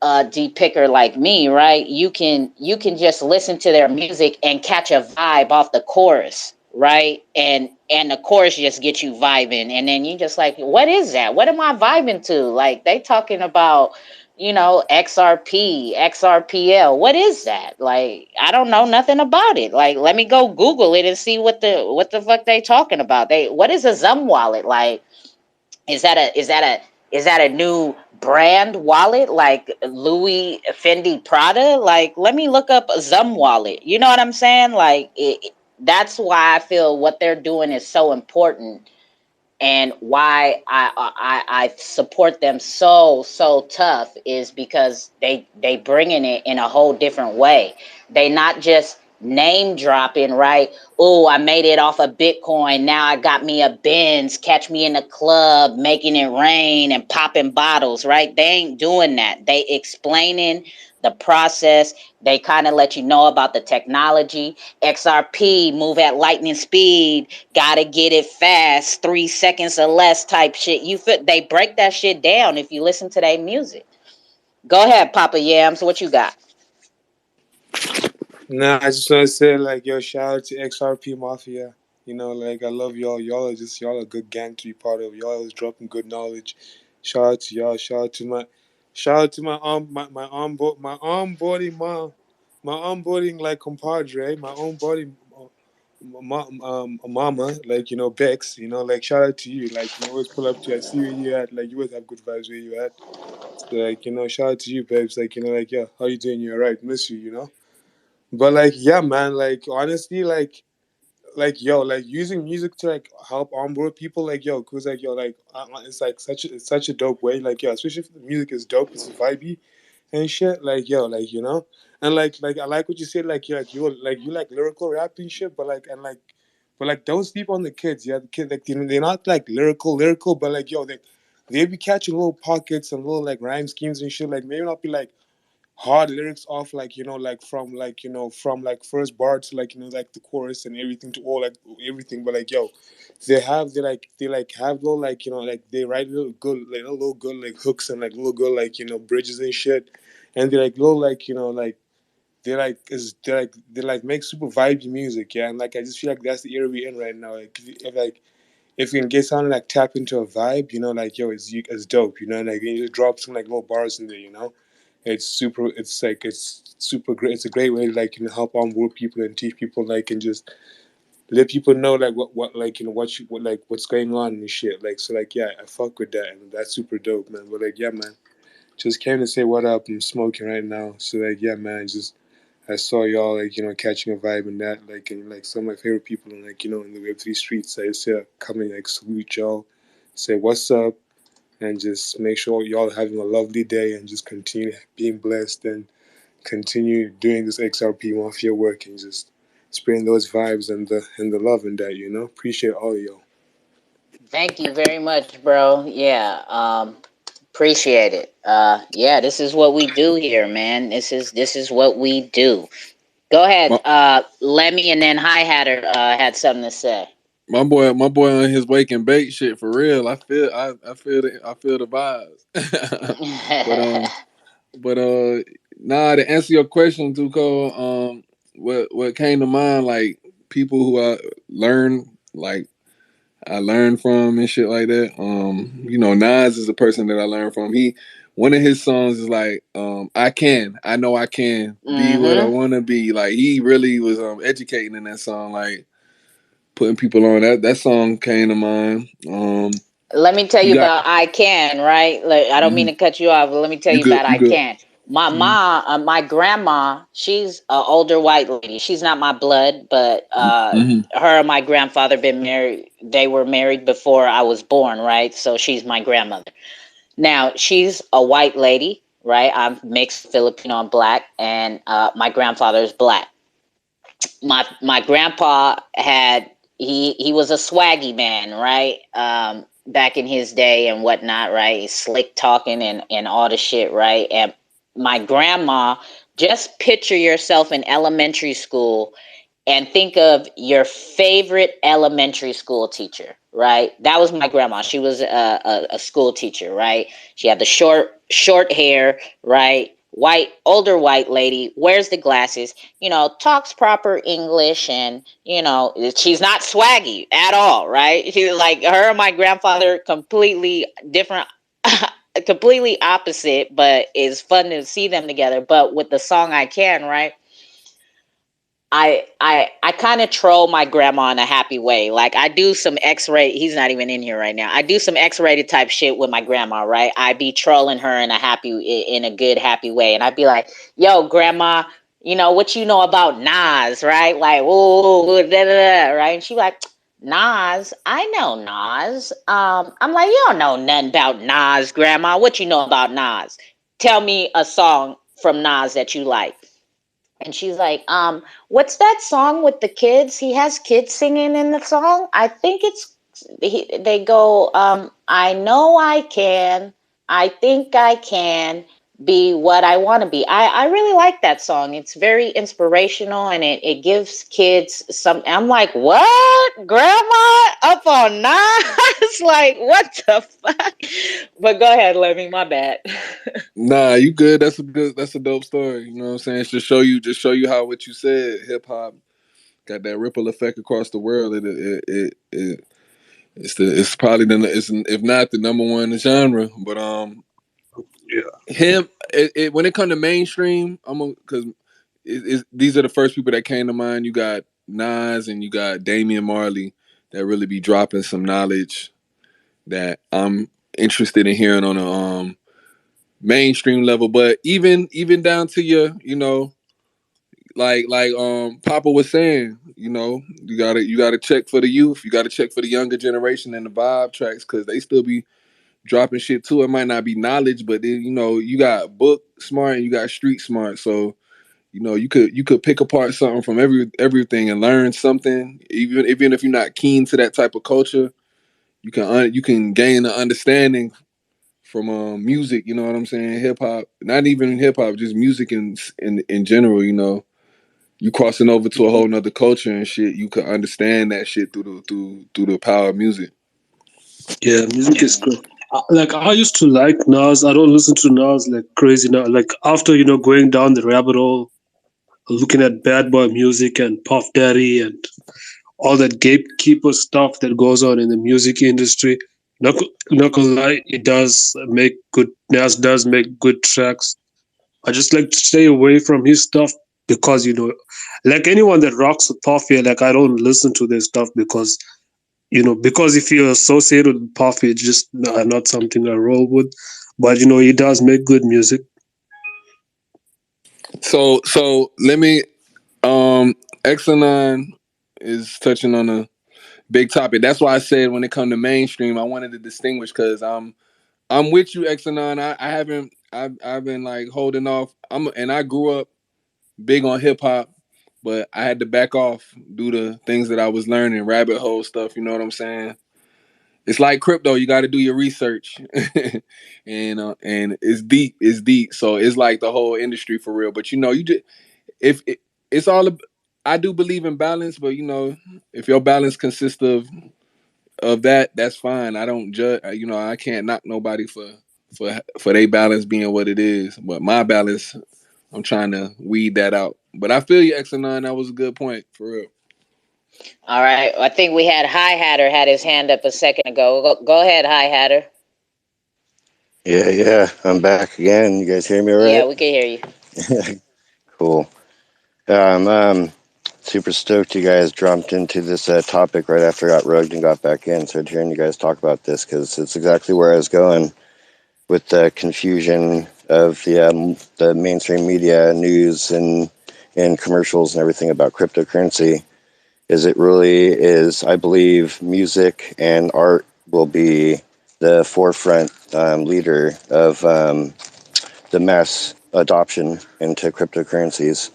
depicker like me, right? You can just listen to their music and catch a vibe off the chorus, right? And the chorus just gets you vibing, and then you just like, what is that? What am I vibing to? Like, they talking about, XRP, XRPL. What is that? Like, I don't know nothing about it. Like, let me go Google it and see what the fuck they talking about. What is a Zum wallet? Like, is that a new brand wallet, like Louis Fendi Prada? Like, let me look up a Zum wallet. You know what I'm saying? Like, that's why I feel what they're doing is so important, and why I support them so tough is because they bringing it in a whole different way. They not just name dropping, right? Oh, I made it off of Bitcoin. Now I got me a Benz. Catch me in the club making it rain and popping bottles, right? They ain't doing that. They explaining the process. They kind of let you know about the technology. XRP, move at lightning speed, gotta get it fast, 3 seconds or less type shit. They break that shit down if you listen to their music. Go ahead, Papa Yams. What you got? Nah, I just want to say, like, yo, shout out to XRP Mafia. Like, I love y'all. Y'all are a good gang to be part of. Y'all always dropping good knowledge. Shout out to y'all. My onboarding, like, compadre, my onboarding mama, like, Bex. Like, shout out to you. Like, always pull up to you. I see where you at. Like, you always have good vibes where you at. So, like, shout out to you, babes. Like, like, yeah, how you doing? You're right. Miss you. But, like, yeah, man, like, honestly, yo, like, using music to, like, help onboard people, like, yo, cause, like, yo, like, it's like such a dope way, like, yo, especially if the music is dope, it's vibey and shit, like, yo, like, and like I like what you said, like, you like lyrical rap and shit, but don't sleep on the kids, yeah, the kids, like, they're not like lyrical, but, like, yo, they be catching little pockets and little, like, rhyme schemes and shit, like, maybe not be like hard lyrics off, like, from like first bar to, like, like the chorus and everything to all, like, everything, but, like, yo, they have little, like, like, they write little good, like, hooks and, like, little good, like, bridges and shit, and they, like, little, like, like, they like make super vibey music, yeah, and, like, I just feel like that's the era we're in right now, if you can get someone, like, tap into a vibe, like, yo, it's dope, like, you just drop some, like, little bars in there, it's super great. It's a great way to, like, help onboard people and teach people, like, and just let people know, like, what like, what's going on and shit. Like, so, like, yeah, I fuck with that, and that's super dope, man. But, like, yeah, man, just came to say what up. I'm smoking right now, so, like, yeah, man, just I saw y'all, like, catching a vibe in that, like, and, like, some of my favorite people, in, like, in the Web3 streets. I just coming, like, salute y'all, say what's up, and just make sure y'all having a lovely day, and just continue being blessed, and continue doing this XRP Mafia work, and just spreading those vibes and the love in that, Appreciate all of y'all. Thank you very much, bro. Yeah, appreciate it. Yeah, this is what we do here, man. This is what we do. Go ahead, My, Lemmy, and then Hi Hatter had something to say. my boy on his wake and bake shit for real. I feel the vibes. but nah, to answer your question, Tuko, what came to mind, like, people who I learned from and shit like that. Nas is a person that I learned from. One of his songs is like, I know I can be what I want to be. Like, he really was educating in that song, like, putting people on. That song came to mind. Let me tell You you got about I Can, right? Like, I don't mean to cut you off, but let me tell you you good. about You I good. Can. My mom, my grandma, she's an older white lady. She's not my blood, but her and my grandfather been married. They were married before I was born, right? So she's my grandmother. Now, she's a white lady, right? I'm mixed Filipino and black, and my grandfather is black. My grandpa he was a swaggy man, right? back in his day and whatnot, right? Slick talking and all the shit, right? And my grandma, just picture yourself in elementary school and think of your favorite elementary school teacher, right? That was my grandma. She was a school teacher, right? She had the short hair, right? White, older white lady, wears the glasses, talks proper English, and she's not swaggy at all, right? She, like, her and my grandfather, completely different, completely opposite, but it's fun to see them together. But with the song I Can, right? I kind of troll my grandma in a happy way. Like, I do some X-rated. He's not even in here right now. I do some X-rated type shit with my grandma, right? I be trolling her in a good happy way, and I'd be like, "Yo, grandma, what you know about Nas, right? Like, ooh, da da da, right?" And she like, "Nas, I know Nas." I'm like, "You don't know nothing about Nas, grandma. What you know about Nas? Tell me a song from Nas that you like." And she's like, what's that song with the kids? He has kids singing in the song. I think they go, I know I can, I think I can be what I want to be. I really like that song. It's very inspirational, and it gives kids some. I'm like, what? Grandma up on Nas? Like, what the fuck? But go ahead, Lemmy, my bad. Nah, you good. That's a dope story. You know what I'm saying? It's just show you how what you said, hip hop got that ripple effect across the world. It's probably if not the number one genre. But him when it come to mainstream, because these are the first people that came to mind. You got Nas and you got Damian Marley that really be dropping some knowledge that I'm interested in hearing on a mainstream level. But even down to your, like Papa was saying, you gotta check for the youth, you gotta check for the younger generation and the vibe tracks, because they still be dropping shit too. It might not be knowledge, but then, you got book smart and you got street smart. So you could pick apart something from everything and learn something, even if you're not keen to that type of culture. You can gain an understanding from music. You know what I'm saying? Hip hop, not even hip hop, just music in general. You crossing over to a whole nother culture and shit. You can understand that shit through the power of music. Yeah, music is good. Like, I used to like Nas. I don't listen to Nas like crazy now. Like, after going down the rabbit hole, looking at bad boy music and Puff Daddy and all that gatekeeper stuff that goes on in the music industry. Not gonna lie, Nas does make good tracks. I just like to stay away from his stuff because, like anyone that rocks with Puffy, like, I don't listen to their stuff because if you're associated with Puffy, it's just not something I roll with. But, he does make good music. So let me Exanon is touching on a big topic. That's why I said when it come to mainstream, I wanted to distinguish, because I'm with you, Exanon. I've been like holding off. And I grew up big on hip hop, but I had to back off due to things that I was learning, rabbit hole stuff. You know what I'm saying? It's like crypto. You got to do your research, and it's deep. It's deep. So it's like the whole industry for real. But you just if it, it's all. I do believe in balance, but if your balance consists of that, that's fine. I don't judge. I can't knock nobody for their balance being what it is. But my balance, I'm trying to weed that out. But I feel you, X9. That was a good point for real. All right. I think we had Hi Hatter had his hand up a second ago. Go ahead, Hi Hatter. Yeah, I'm back again. You guys hear me all right? Yeah, we can hear you. Cool. I'm super stoked you guys jumped into this topic right after I got rugged and got back in. So hearing you guys talk about this, because it's exactly where I was going with the confusion of the mainstream media, news, and commercials and everything about cryptocurrency. Is it really is? I believe music and art will be the forefront leader of the mass adoption into cryptocurrencies.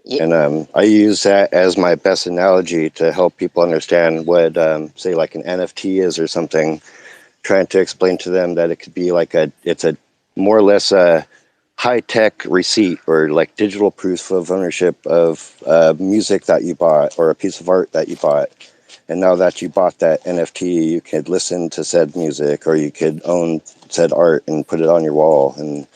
Yeah. And I use that as my best analogy to help people understand what, say, like an NFT is or something. trying to explain to them that it could be like it's a more or less a high-tech receipt or like digital proof of ownership of music that you bought or a piece of art that you bought. And now that you bought that NFT, you could listen to said music or you could own said art and put it on your wall. And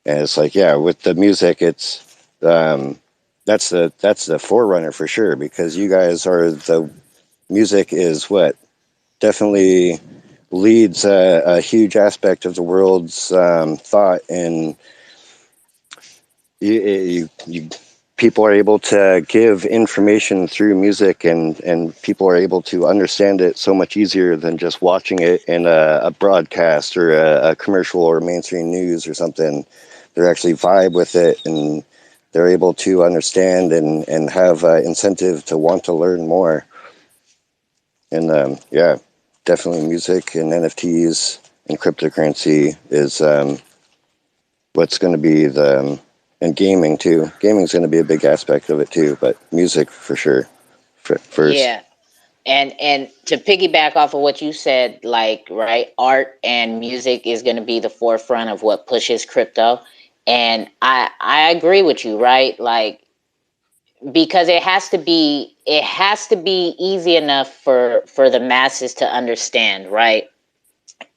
it's like, yeah, with the music, it's that's the forerunner for sure, because you guys are the music is what definitely leads a huge aspect of the world's thought, and you people are able to give information through music, and people are able to understand it so much easier than just watching it in a broadcast or a commercial or mainstream news or something. They're actually vibe with it, and they're able to understand and have incentive to want to learn more. And yeah, definitely music and NFTs and cryptocurrency is what's going to be and gaming too. Gaming is going to be a big aspect of it too, but music for sure first. Yeah. And to piggyback off of what you said, like, right, art and music is going to be the forefront of what pushes crypto. And I agree with you, right? Like, because it has to be easy enough for the masses to understand, right?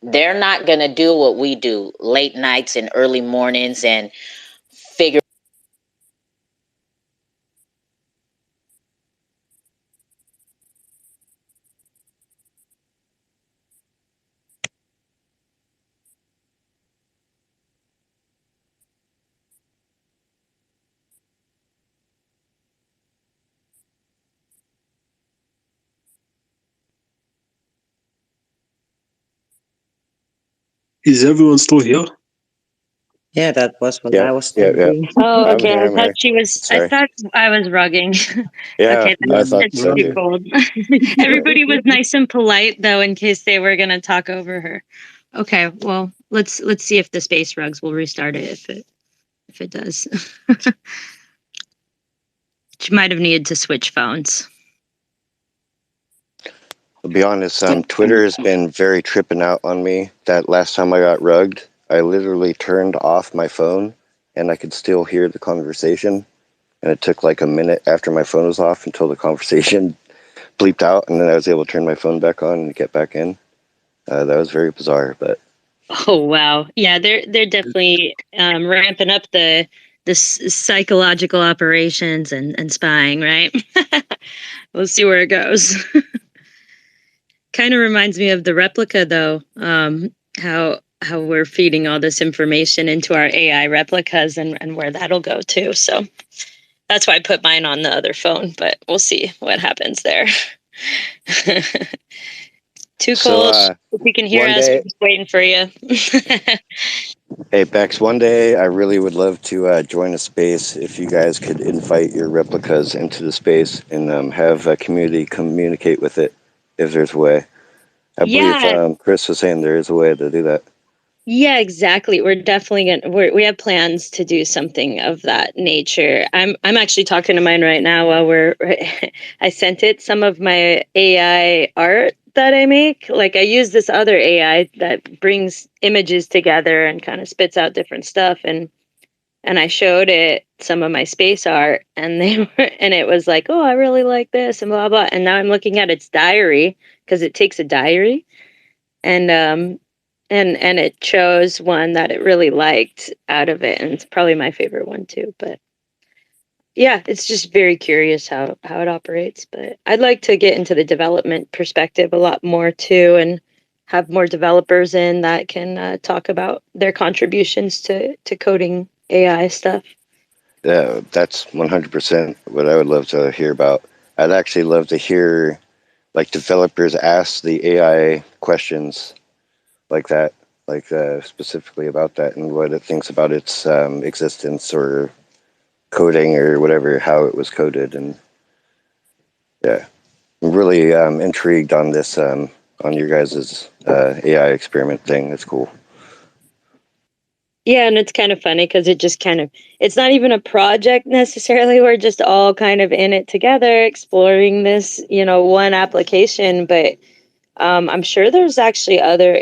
They're not going to do what we do, late nights and early mornings, and figure. Is everyone still here? Yeah, that was what I Yeah, was yeah, yeah. thinking. Oh, I'm okay. here. I I'm thought here. she was. I Sorry. thought I was rugging. Yeah, Okay, I No, thought that's so too too. no. cold. Everybody was nice and polite though, in case they were gonna talk over her. Okay, well, let's see if the space rugs will restart it if it does. She might have needed to switch phones. I'll be honest, Twitter has been very tripping out on me. That last time I got rugged, I literally turned off my phone and I could still hear the conversation. And it took like a minute after my phone was off until the conversation bleeped out, and then I was able to turn my phone back on and get back in. That was very bizarre, but Oh wow, yeah, they're definitely ramping up the psychological operations and spying, right? We'll see where it goes. Kind of reminds me of the replica, though. How we're feeding all this information into our AI replicas and where that'll go too. So that's why I put mine on the other phone, but we'll see what happens there. Too so cold. If you can hear one us, we're day, just waiting for you. hey Bex, one day I really would love to join a space if you guys could invite your replicas into the space and have a community communicate with it, if there's a way. I believe Yeah, Chris was saying there is a way to do that. yeah, exactly. We're definitely gonna. We have plans to do something of that nature. I'm actually talking to mine right now while we're. I sent it some of my AI art that I make. Like I use this other AI that brings images together and kind of spits out different stuff, and I showed it some of my space art, and they were, and it was like, oh, I really like this, and blah blah. And now I'm looking at its diary because it takes a diary, and and it chose one that it really liked out of it, and it's probably my favorite one too. But yeah, it's just very curious how it operates. But I'd like to get into the development perspective a lot more too, and have more developers in that can talk about their contributions to coding AI stuff. Yeah, that's 100% what I would love to hear about. I'd actually love to hear like developers ask the AI questions like that, like specifically about that and what it thinks about its existence or coding or whatever, how it was coded. And yeah, I'm really intrigued on this, on your guys' AI experiment thing. That's cool. Yeah, and it's kind of funny because it just kind of, it's not even a project necessarily. We're just all kind of in it together, exploring this, one application. But I'm sure there's actually other